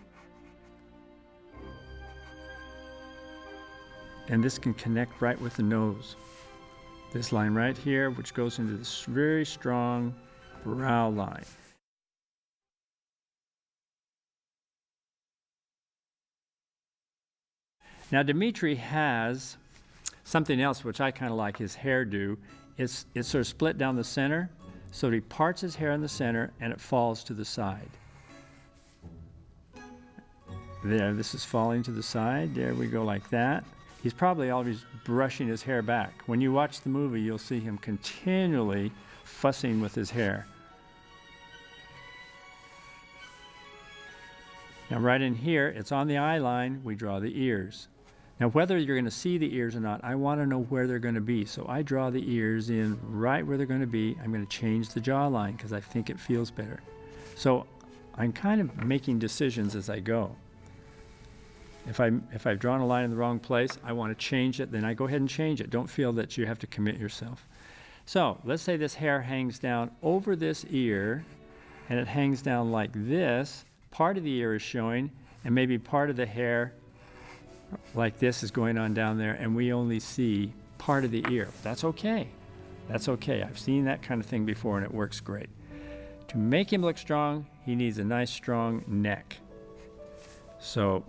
And this can connect right with the nose. This line right here, which goes into this very strong brow line. Now Dmitri has something else which I kind of like his hairdo. It's sort of split down the center, so he parts his hair in the center and it falls to the side. There, this is falling to the side. There we go, like that. He's probably always brushing his hair back. When you watch the movie, you'll see him continually fussing with his hair. Now right in here, it's on the eye line, we draw the ears. Now whether you're going to see the ears or not, I want to know where they're going to be. So I draw the ears in right where they're going to be. I'm going to change the jawline because I think it feels better. So I'm kind of making decisions as I go. If I've drawn a line in the wrong place, I want to change it, then I go ahead and change it. Don't feel that you have to commit yourself. So let's say this hair hangs down over this ear, and it hangs down like this. Part of the ear is showing, and maybe part of the hair like this is going on down there, and we only see part of the ear. That's okay. That's okay. I've seen that kind of thing before, and it works great. To make him look strong, he needs a nice, strong neck. So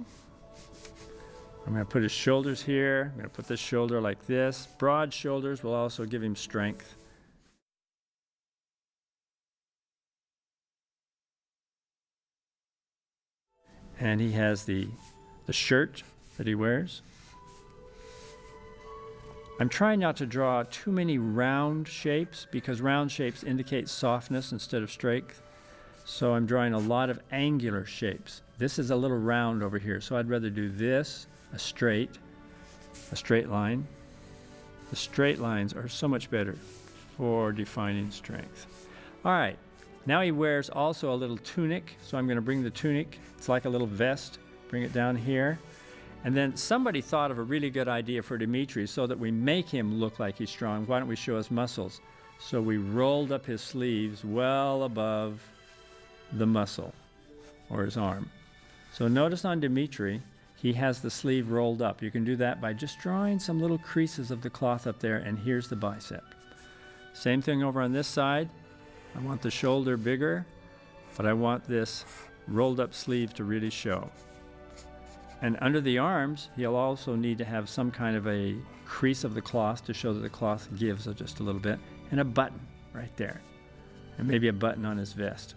I'm going to put his shoulders here. I'm going to put this shoulder like this. Broad shoulders will also give him strength. And he has the shirt that he wears. I'm trying not to draw too many round shapes because round shapes indicate softness instead of strength. So I'm drawing a lot of angular shapes. This is a little round over here, so I'd rather do this, a straight line. The straight lines are so much better for defining strength. All right, now he wears also a little tunic, so I'm going to bring the tunic, it's like a little vest, bring it down here. And then somebody thought of a really good idea for Dimitri so that we make him look like he's strong. Why don't we show his muscles? So we rolled up his sleeves well above the muscle or his arm. So notice on Dimitri, he has the sleeve rolled up. You can do that by just drawing some little creases of the cloth up there, and here's the bicep. Same thing over on this side. I want the shoulder bigger, but I want this rolled up sleeve to really show. And under the arms, he'll also need to have some kind of a crease of the cloth to show that the cloth gives just a little bit, and a button right there, and maybe a button on his vest.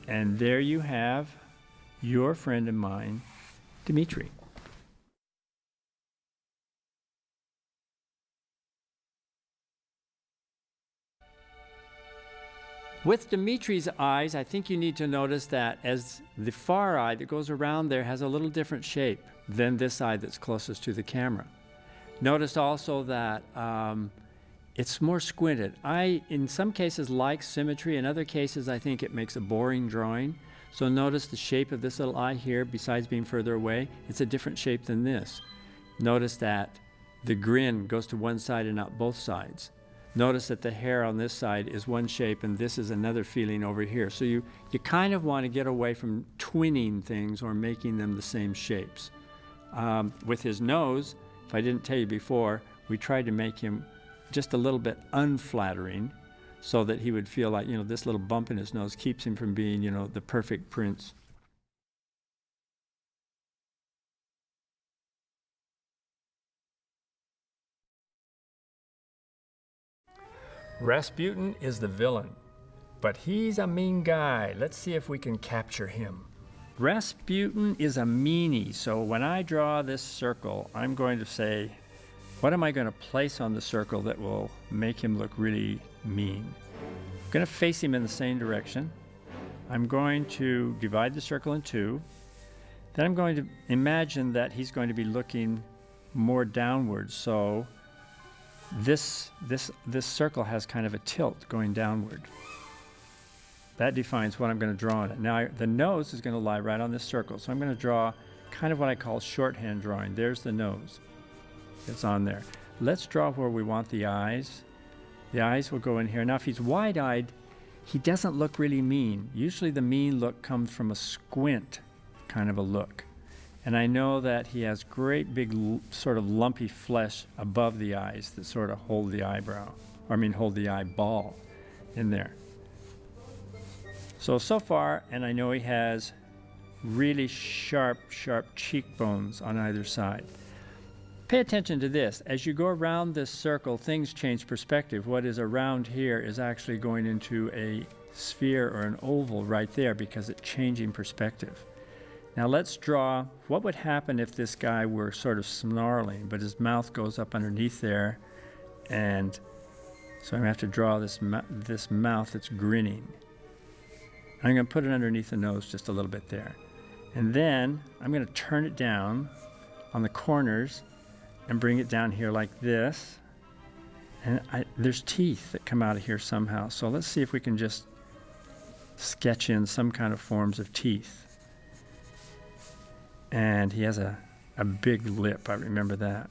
And there you have your friend and mine, Dimitri. With Dimitri's eyes, I think you need to notice that as the far eye that goes around there has a little different shape than this eye that's closest to the camera. Notice also that it's more squinted. I, in some cases, like symmetry. In other cases, I think it makes a boring drawing. So notice the shape of this little eye here, besides being further away, it's a different shape than this. Notice that the grin goes to one side and not both sides. Notice that the hair on this side is one shape and this is another feeling over here. So you kind of want to get away from twinning things or making them the same shapes. With his nose, if I didn't tell you before, we tried to make him just a little bit unflattering so that he would feel like, you know, this little bump in his nose keeps him from being, you know, the perfect prince. Rasputin is the villain, but he's a mean guy. Let's see if we can capture him. Rasputin is a meanie, so when I draw this circle, I'm going to say, what am I going to place on the circle that will make him look really mean? I'm going to face him in the same direction. I'm going to divide the circle in two. Then I'm going to imagine that he's going to be looking more downwards, so this circle has kind of a tilt going downward. That defines what I'm going to draw on it. Now, the nose is going to lie right on this circle, so I'm going to draw kind of what I call shorthand drawing. There's the nose. It's on there. Let's draw where we want the eyes. The eyes will go in here. Now, if he's wide-eyed, he doesn't look really mean. Usually the mean look comes from a squint kind of a look. And I know that he has great big sort of lumpy flesh above the eyes that sort of hold the eyebrow, or I mean hold the eyeball in there. So far, and I know he has really sharp cheekbones on either side. Pay attention to this. As you go around this circle, things change perspective. What is around here is actually going into a sphere or an oval right there because it's changing perspective. Now let's draw what would happen if this guy were sort of snarling, but his mouth goes up underneath there, and so I'm going to have to draw this mouth that's grinning. I'm going to put it underneath the nose just a little bit there. And then I'm going to turn it down on the corners and bring it down here like this. And there's teeth that come out of here somehow. So let's see if we can just sketch in some kind of forms of teeth. And he has a big lip, I remember that.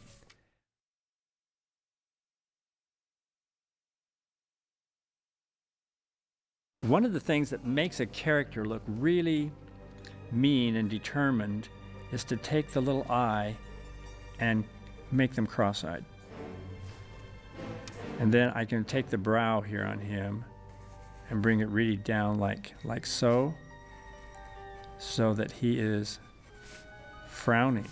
One of the things that makes a character look really mean and determined is to take the little eye and make them cross-eyed. And then I can take the brow here on him and bring it really down like so that he is frowning.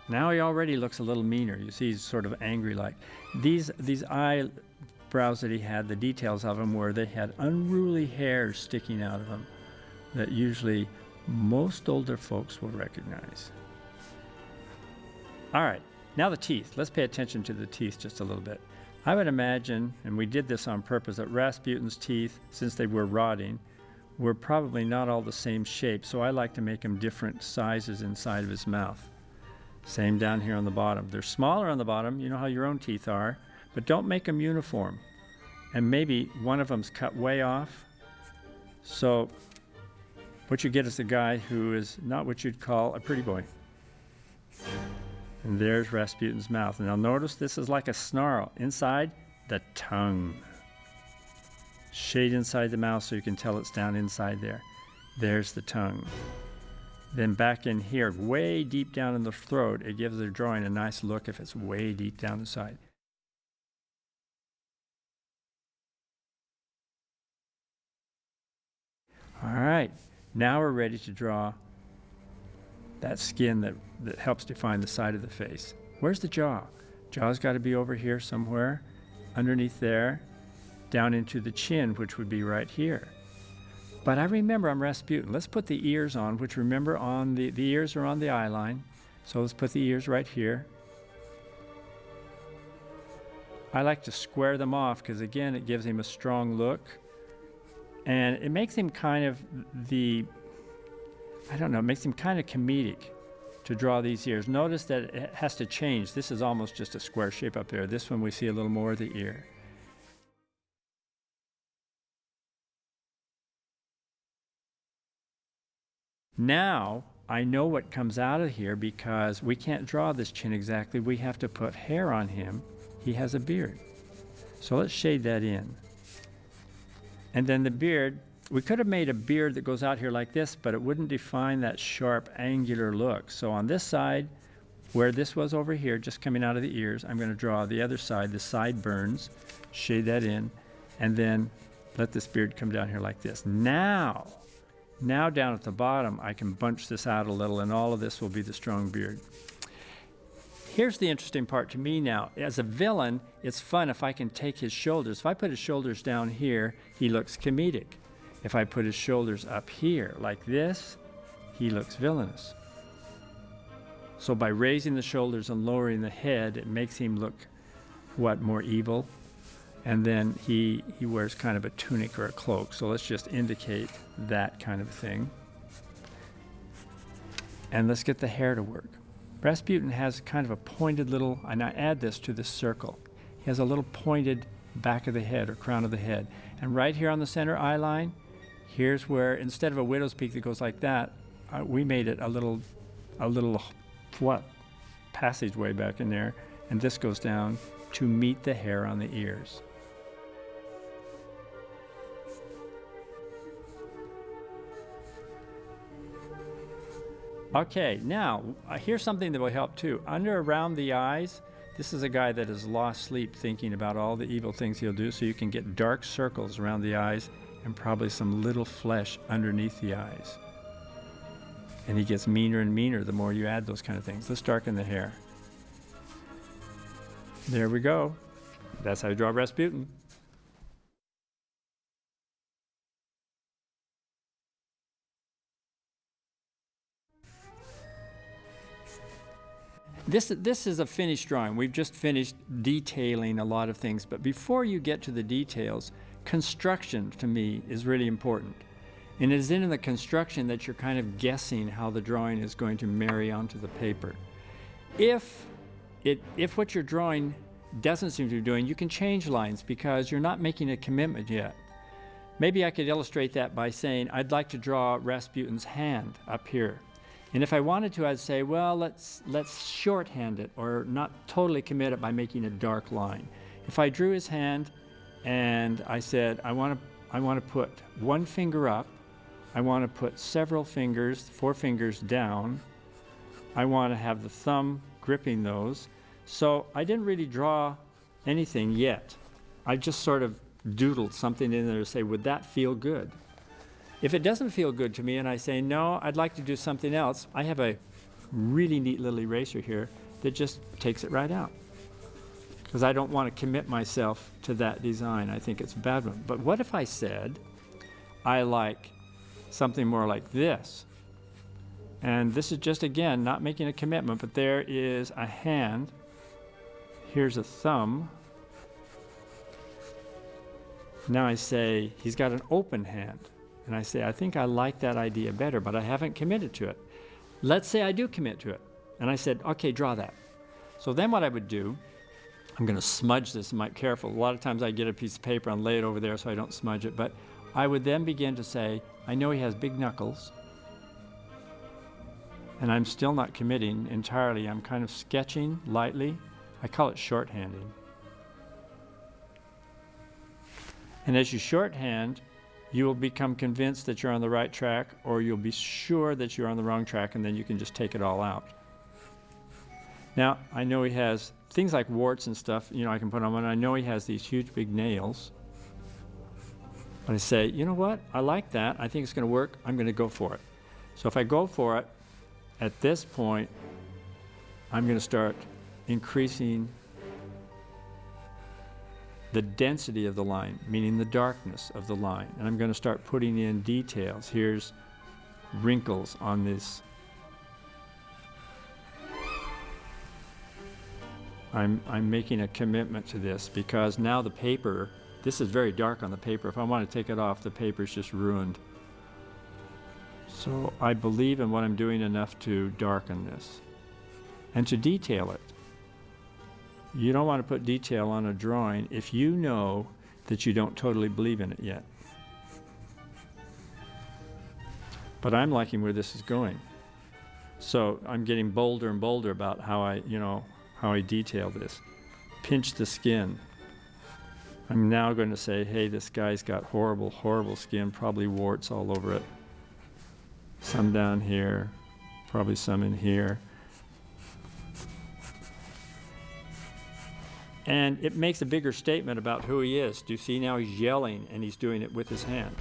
Now he already looks a little meaner. You see, he's sort of angry like. These eyebrows that he had, the details of them were they had unruly hairs sticking out of them that usually most older folks will recognize. All right, now the teeth. Let's pay attention to the teeth just a little bit. I would imagine, and we did this on purpose, that Rasputin's teeth, since they were rotting, were probably not all the same shape, so I like to make them different sizes inside of his mouth. Same down here on the bottom. They're smaller on the bottom, you know how your own teeth are, but don't make them uniform. And maybe one of them's cut way off. So what you get is a guy who is not what you'd call a pretty boy. And there's Rasputin's mouth. And now notice this is like a snarl. Inside, the tongue. Shade inside the mouth so you can tell it's down inside there. There's the tongue. Then back in here, way deep down in the throat, it gives the drawing a nice look if it's way deep down inside. All right, now we're ready to draw that skin that helps define the side of the face. Where's the jaw? Jaw's got to be over here somewhere, underneath there, down into the chin, which would be right here. But I remember I'm Rasputin. Let's put the ears on, which remember on the ears are on the eye line. So let's put the ears right here. I like to square them off because, again, it gives him a strong look. And it makes him kind of it makes him kind of comedic to draw these ears. Notice that it has to change. This is almost just a square shape up there. This one we see a little more of the ear. Now, I know what comes out of here because we can't draw this chin exactly. We have to put hair on him. He has a beard. So let's shade that in. And then the beard, we could have made a beard that goes out here like this, but it wouldn't define that sharp, angular look. So on this side, where this was over here, just coming out of the ears, I'm going to draw the other side, the sideburns, shade that in, and then let this beard come down here like this. Now down at the bottom, I can bunch this out a little, and all of this will be the strong beard. Here's the interesting part to me now. As a villain, it's fun if I can take his shoulders. If I put his shoulders down here, he looks comedic. If I put his shoulders up here like this, he looks villainous. So by raising the shoulders and lowering the head, it makes him look, more evil? And then he wears kind of a tunic or a cloak. So let's just indicate that kind of thing. And let's get the hair to work. Rasputin has kind of a pointed little, and I add this to this circle. He has a little pointed back of the head or crown of the head. And right here on the center eye line, here's where, instead of a widow's peak that goes like that, we made it a little passageway back in there. And this goes down to meet the hair on the ears. Okay, now, here's something that will help too. Around the eyes, this is a guy that has lost sleep thinking about all the evil things he'll do, so you can get dark circles around the eyes and probably some little flesh underneath the eyes. And he gets meaner and meaner the more you add those kind of things. Let's darken the hair. There we go. That's how you draw Rasputin. This is a finished drawing. We've just finished detailing a lot of things, but before you get to the details, construction to me is really important. And it is in the construction that you're kind of guessing how the drawing is going to marry onto the paper. If what you're drawing doesn't seem to be doing, you can change lines because you're not making a commitment yet. Maybe I could illustrate that by saying, I'd like to draw Rasputin's hand up here. And if I wanted to, I'd say, well, let's shorthand it or not totally commit it by making a dark line. If I drew his hand and I said, I want to put one finger up, I want to put several fingers, 4 fingers down, I want to have the thumb gripping those. So I didn't really draw anything yet. I just sort of doodled something in there to say, would that feel good? If it doesn't feel good to me and I say, no, I'd like to do something else, I have a really neat little eraser here that just takes it right out. Because I don't want to commit myself to that design. I think it's a bad one. But what if I said, I like something more like this? And this is just, again, not making a commitment, but there is a hand. Here's a thumb. Now I say, he's got an open hand. And I say, I think I like that idea better, but I haven't committed to it. Let's say I do commit to it. And I said, okay, draw that. So then what I would do, I'm going to smudge this, I'm careful. A lot of times I get a piece of paper and lay it over there so I don't smudge it. But I would then begin to say, I know he has big knuckles. And I'm still not committing entirely. I'm kind of sketching lightly. I call it shorthanding. And as you shorthand, you will become convinced that you're on the right track, or you'll be sure that you're on the wrong track, and then you can just take it all out. Now, I know he has things like warts and stuff, you know, I can put on, and I know he has these huge big nails. But I say, you know what? I like that. I think it's going to work. I'm going to go for it. So if I go for it, at this point, I'm going to start increasing the density of the line, meaning the darkness of the line. And I'm going to start putting in details. Here's wrinkles on this. I'm making a commitment to this because now the paper, this is very dark on the paper. If I want to take it off, the paper's just ruined. So I believe in what I'm doing enough to darken this and to detail it. You don't want to put detail on a drawing if you know that you don't totally believe in it yet. But I'm liking where this is going. So I'm getting bolder and bolder about how I detail this. Pinch the skin. I'm now going to say, hey, this guy's got horrible, horrible skin, probably warts all over it. Some down here, probably some in here. And it makes a bigger statement about who he is. Do you see now he's yelling and he's doing it with his hand.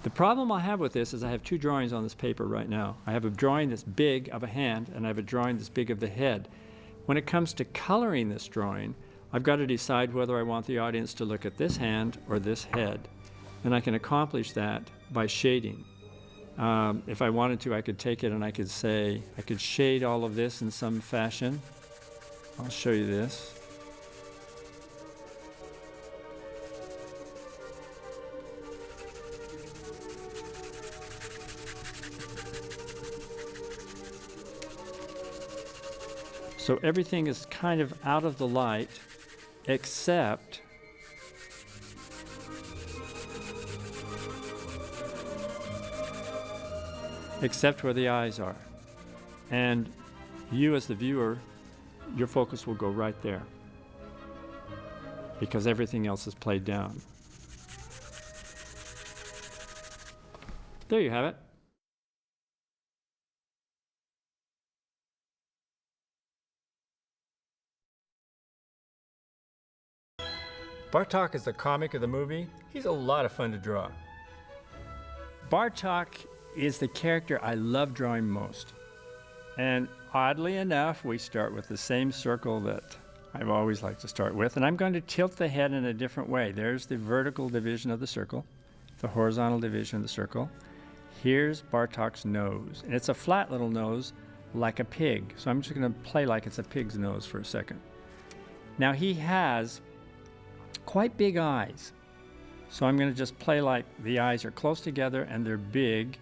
The problem I have with this is I have two drawings on this paper right now. I have a drawing that's big of a hand and I have a drawing that's big of the head. When it comes to coloring this drawing, I've got to decide whether I want the audience to look at this hand or this head. And I can accomplish that by shading. If I wanted to, I could take it and I could say, I could shade all of this in some fashion. I'll show you this. So everything is kind of out of the light, except where the eyes are. And you as the viewer, your focus will go right there because everything else is played down. There you have it. Bartok is the comic of the movie. He's a lot of fun to draw. Bartok is the character I love drawing most. And oddly enough, we start with the same circle that I've always liked to start with, and I'm going to tilt the head in a different way. There's the vertical division of the circle, the horizontal division of the circle. Here's Bartok's nose, and it's a flat little nose like a pig. So I'm just going to play like it's a pig's nose for a second. Now he has quite big eyes. So I'm going to just play like the eyes are close together and they're big.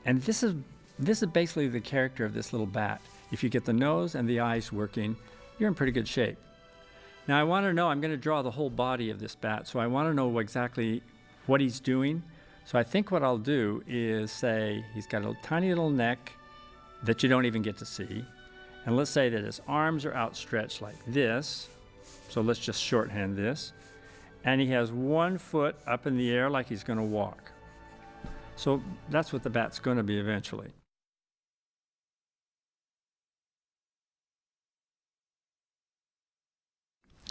And this is basically the character of this little bat. If you get the nose and the eyes working, you're in pretty good shape. Now I want to know, I'm going to draw the whole body of this bat, so I want to know exactly what he's doing. So I think what I'll do is say he's got a tiny little neck that you don't even get to see. And let's say that his arms are outstretched like this. So let's just shorthand this. And he has one foot up in the air like he's going to walk. So that's what the bat's going to be eventually.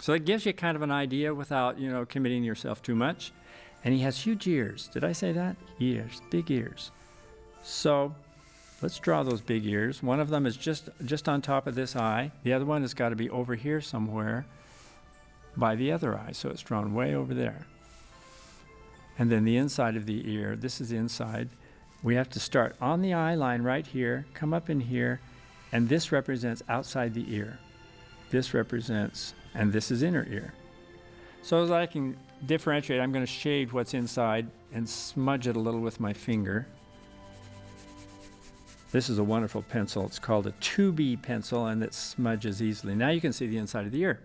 So it gives you kind of an idea without, committing yourself too much. And he has huge ears. Did I say that? Ears, big ears. So let's draw those big ears. One of them is just on top of this eye. The other one has got to be over here somewhere by the other eye. So it's drawn way over there. and then the inside of the ear. This is the inside. We have to start on the eye line right here, come up in here, and this represents outside the ear. This represents, and this is inner ear. So as I can differentiate, I'm going to shade what's inside and smudge it a little with my finger. This is a wonderful pencil. It's called a 2B pencil, and it smudges easily. Now you can see the inside of the ear.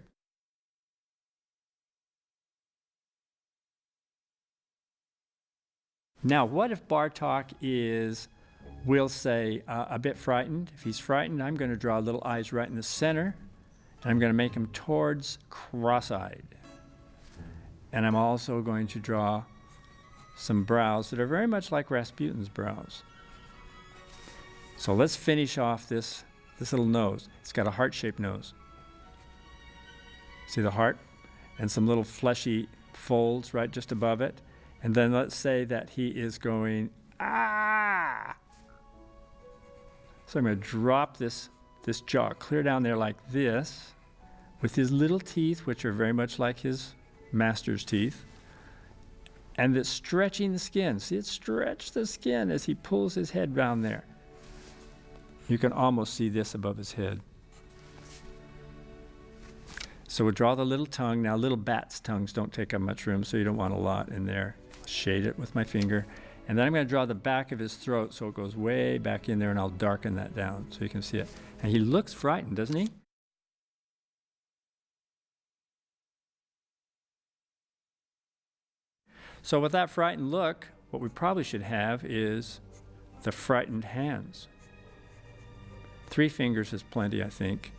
Now, what if Bartok is, we'll say, a bit frightened? If he's frightened, I'm going to draw little eyes right in the center, and I'm going to make him towards cross-eyed. And I'm also going to draw some brows that are very much like Rasputin's brows. So let's finish off this little nose. It's got a heart-shaped nose. See the heart? And some little fleshy folds right just above it. And then let's say that he is going, ah! So I'm going to drop this jaw clear down there like this, with his little teeth, which are very much like his master's teeth. And it's stretching the skin. See, it stretched the skin as he pulls his head down there. You can almost see this above his head. So we'll draw the little tongue. Now, little bats' tongues don't take up much room, so you don't want a lot in there. Shade it with my finger. And then I'm going to draw the back of his throat so it goes way back in there, and I'll darken that down so you can see it. And he looks frightened, doesn't he? So with that frightened look, what we probably should have is the frightened hands. 3 fingers is plenty, I think.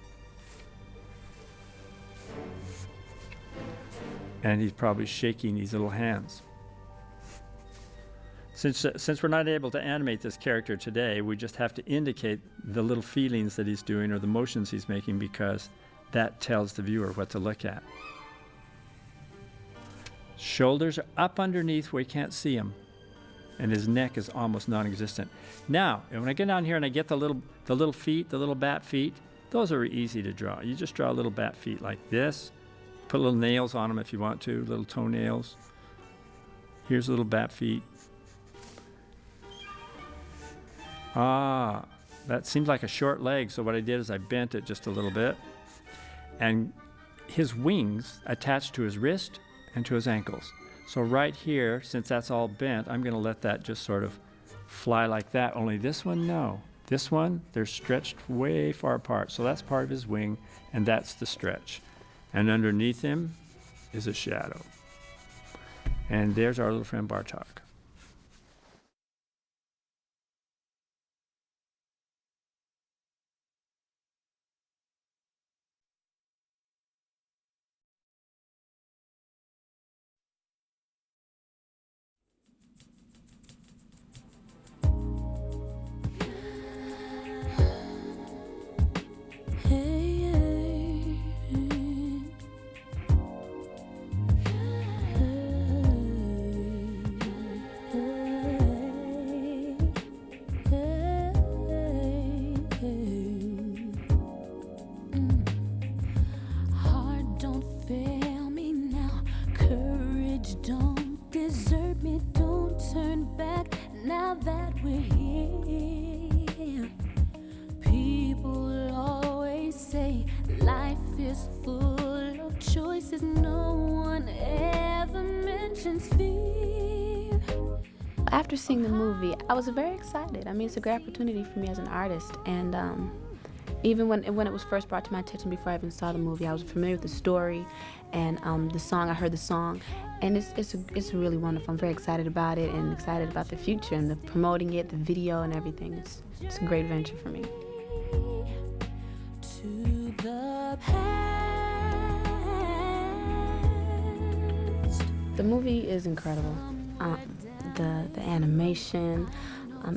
And he's probably shaking these little hands. Since we're not able to animate this character today, we just have to indicate the little feelings that he's doing or the motions he's making, because that tells the viewer what to look at. Shoulders are up underneath where you can't see him, and his neck is almost non-existent. Now, when I get down here and I get the little feet, the little bat feet, those are easy to draw. You just draw little bat feet like this. Put little nails on them if you want to, little toenails. Here's little bat feet. Ah, that seems like a short leg, so what I did is I bent it just a little bit. And his wings attached to his wrist and to his ankles. So right here, since that's all bent, I'm going to let that just sort of fly like that. Only this one, no. This one, they're stretched way far apart. So that's part of his wing, and that's the stretch. And underneath him is a shadow. And there's our little friend Bartok. After seeing the movie, I was very excited. I mean, it's a great opportunity for me as an artist, and even when it was first brought to my attention before I even saw the movie, I was familiar with the story and the song. I heard the song, and it's really wonderful. I'm very excited about it and excited about the future and the promoting it, the video and everything. It's a great venture for me. To the past. The movie is incredible. The animation,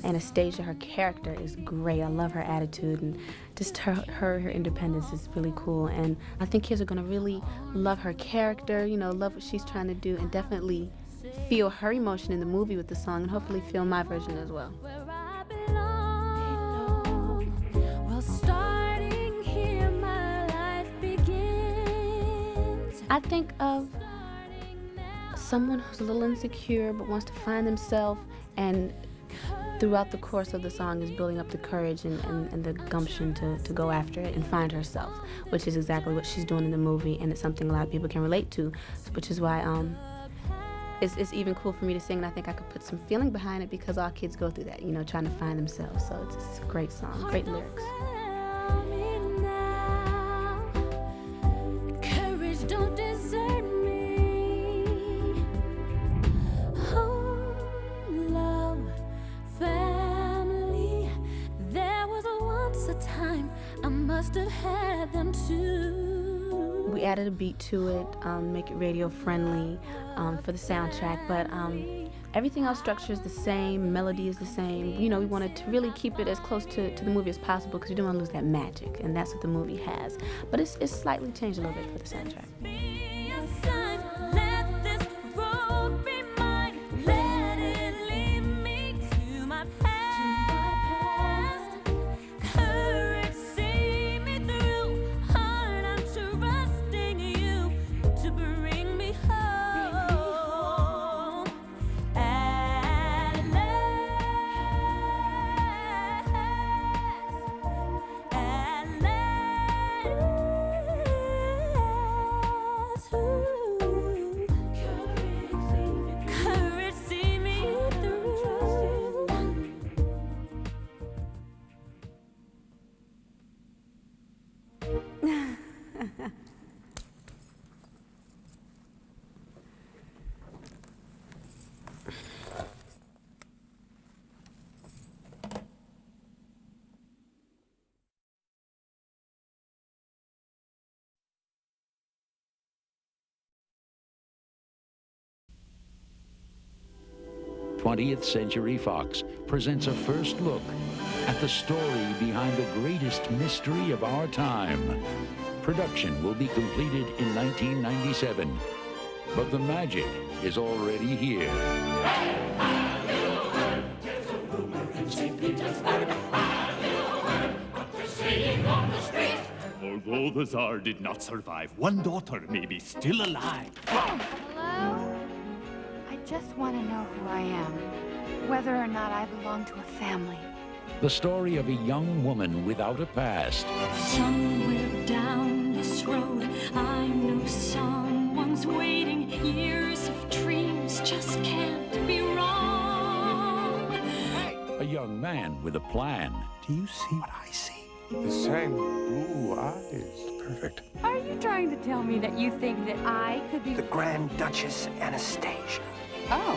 Anastasia, her character is great. I love her attitude, and just her independence is really cool. And I think kids are gonna really love her character, love what she's trying to do, and definitely feel her emotion in the movie with the song, and hopefully feel my version as well. Well, starting here, my life begins. I think of someone who's a little insecure but wants to find themselves, and throughout the course of the song is building up the courage and the gumption to go after it and find herself, which is exactly what she's doing in the movie, and it's something a lot of people can relate to, which is why it's even cool for me to sing, and I think I could put some feeling behind it because all kids go through that, you know, trying to find themselves. So it's a great song, great lyrics. Courage, don't desert me. Home, love, family. There was once a time I must have had them too. We added a beat to it, make it radio friendly for the soundtrack, but everything else structure is the same, melody is the same. You know, we wanted to really keep it as close to the movie as possible because we didn't want to lose that magic, and that's what the movie has. But it's slightly changed a little bit for the soundtrack. Twentieth Century Fox presents a first look at the story behind the greatest mystery of our time. Production will be completed in 1997, but the magic is already here. Although the Tsar did not survive, one daughter may be still alive. Hello? I just want to know who I am, whether or not I belong to a family. The story of a young woman without a past. Somewhere down this road, I know someone's waiting. Years of dreams just can't be wrong. A young man with a plan. Do you see what I see? The same blue eyes. Perfect. Are you trying to tell me that you think that I could be The Grand Duchess Anastasia. Oh.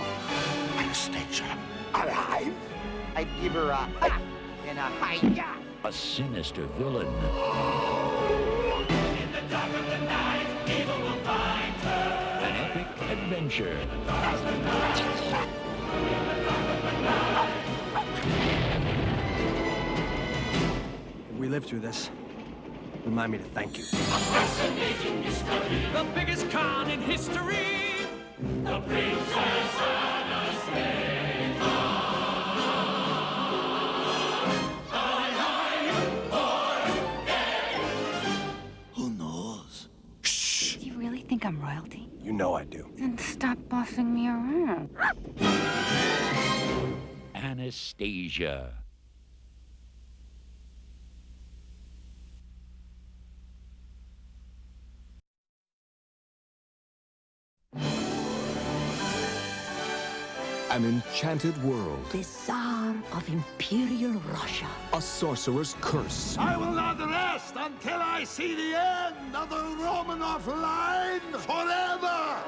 Anastasia, alive? I'd give her a ha and a hi-ya. A sinister villain. In the dark of the night, evil will find her. An epic adventure. If we live through this, remind me to thank you. Fascinating mystery. The biggest con in history. The Princess Anastasia. Who knows? Do you really think I'm royalty? You know I do. Then stop bossing me around. Anastasia. An enchanted world. The Tsar of Imperial Russia. A sorcerer's curse. I will not rest until I see the end of the Romanov line forever!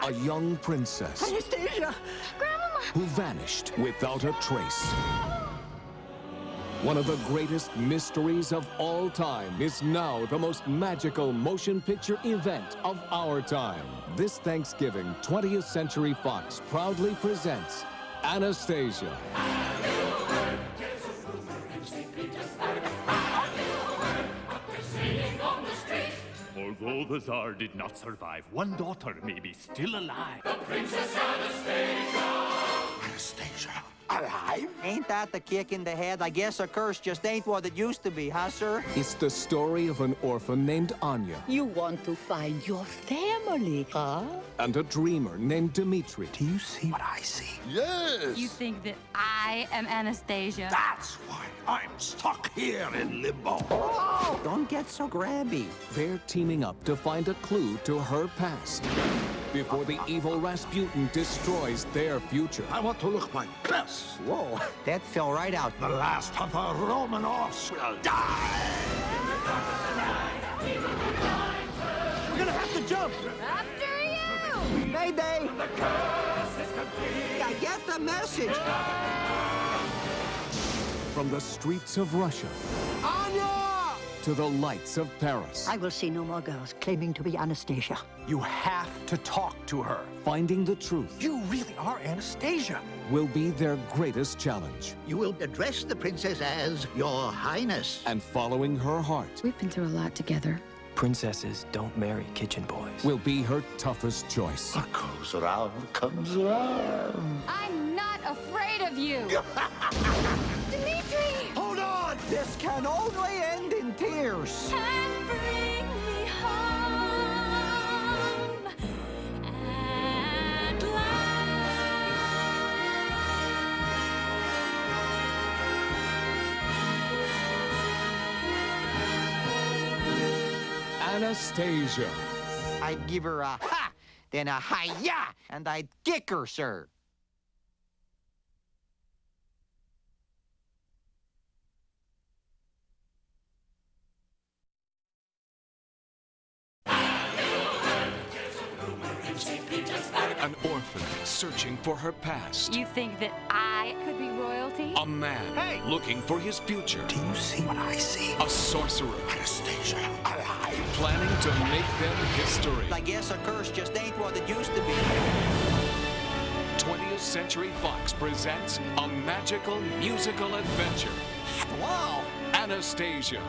A young princess. Anastasia! Grandmama! Who vanished without a trace. One of the greatest mysteries of all time is now the most magical motion picture event of our time. This Thanksgiving, 20th Century Fox proudly presents Anastasia. Although the Tsar did not survive, one daughter may be still alive. The Princess Anastasia. Anastasia, alive? Ain't that the kick in the head? I guess a curse just ain't what it used to be, huh, sir? It's the story of an orphan named Anya You want to find your family, huh? and a dreamer named Dmitri. Do you see what I see? Yes! You think that I am Anastasia? That's why I'm stuck here in limbo. Oh, don't get so grabby. They're teaming up to find a clue to her past before the evil Rasputin destroys their future. I want to look my best. Whoa, that fell right out. The last of the Romanovs will die. We're gonna have to jump. After you! Mayday! I get the message. From the streets of Russia Anya! to the lights of Paris, I will see no more girls claiming to be Anastasia. You have to talk to her. finding the truth You really are Anastasia. will be their greatest challenge. You will address the princess as Your Highness. And following her heart We've been through a lot together. Princesses don't marry kitchen boys. will be her toughest choice. What goes around comes around. I'm not afraid of you! Dmitri! Hold on! This can only end in tears. And bring me home at Anastasia. I'd give her a ha, then a hi-ya, and I'd kick her, sir. An orphan searching for her past. You think that I could be royalty? A man looking for his future. Do you see what I see? A sorcerer Anastasia, alive. planning to make them history. I guess a curse just ain't what it used to be. 20th Century Fox presents a magical musical adventure. Wow! Anastasia.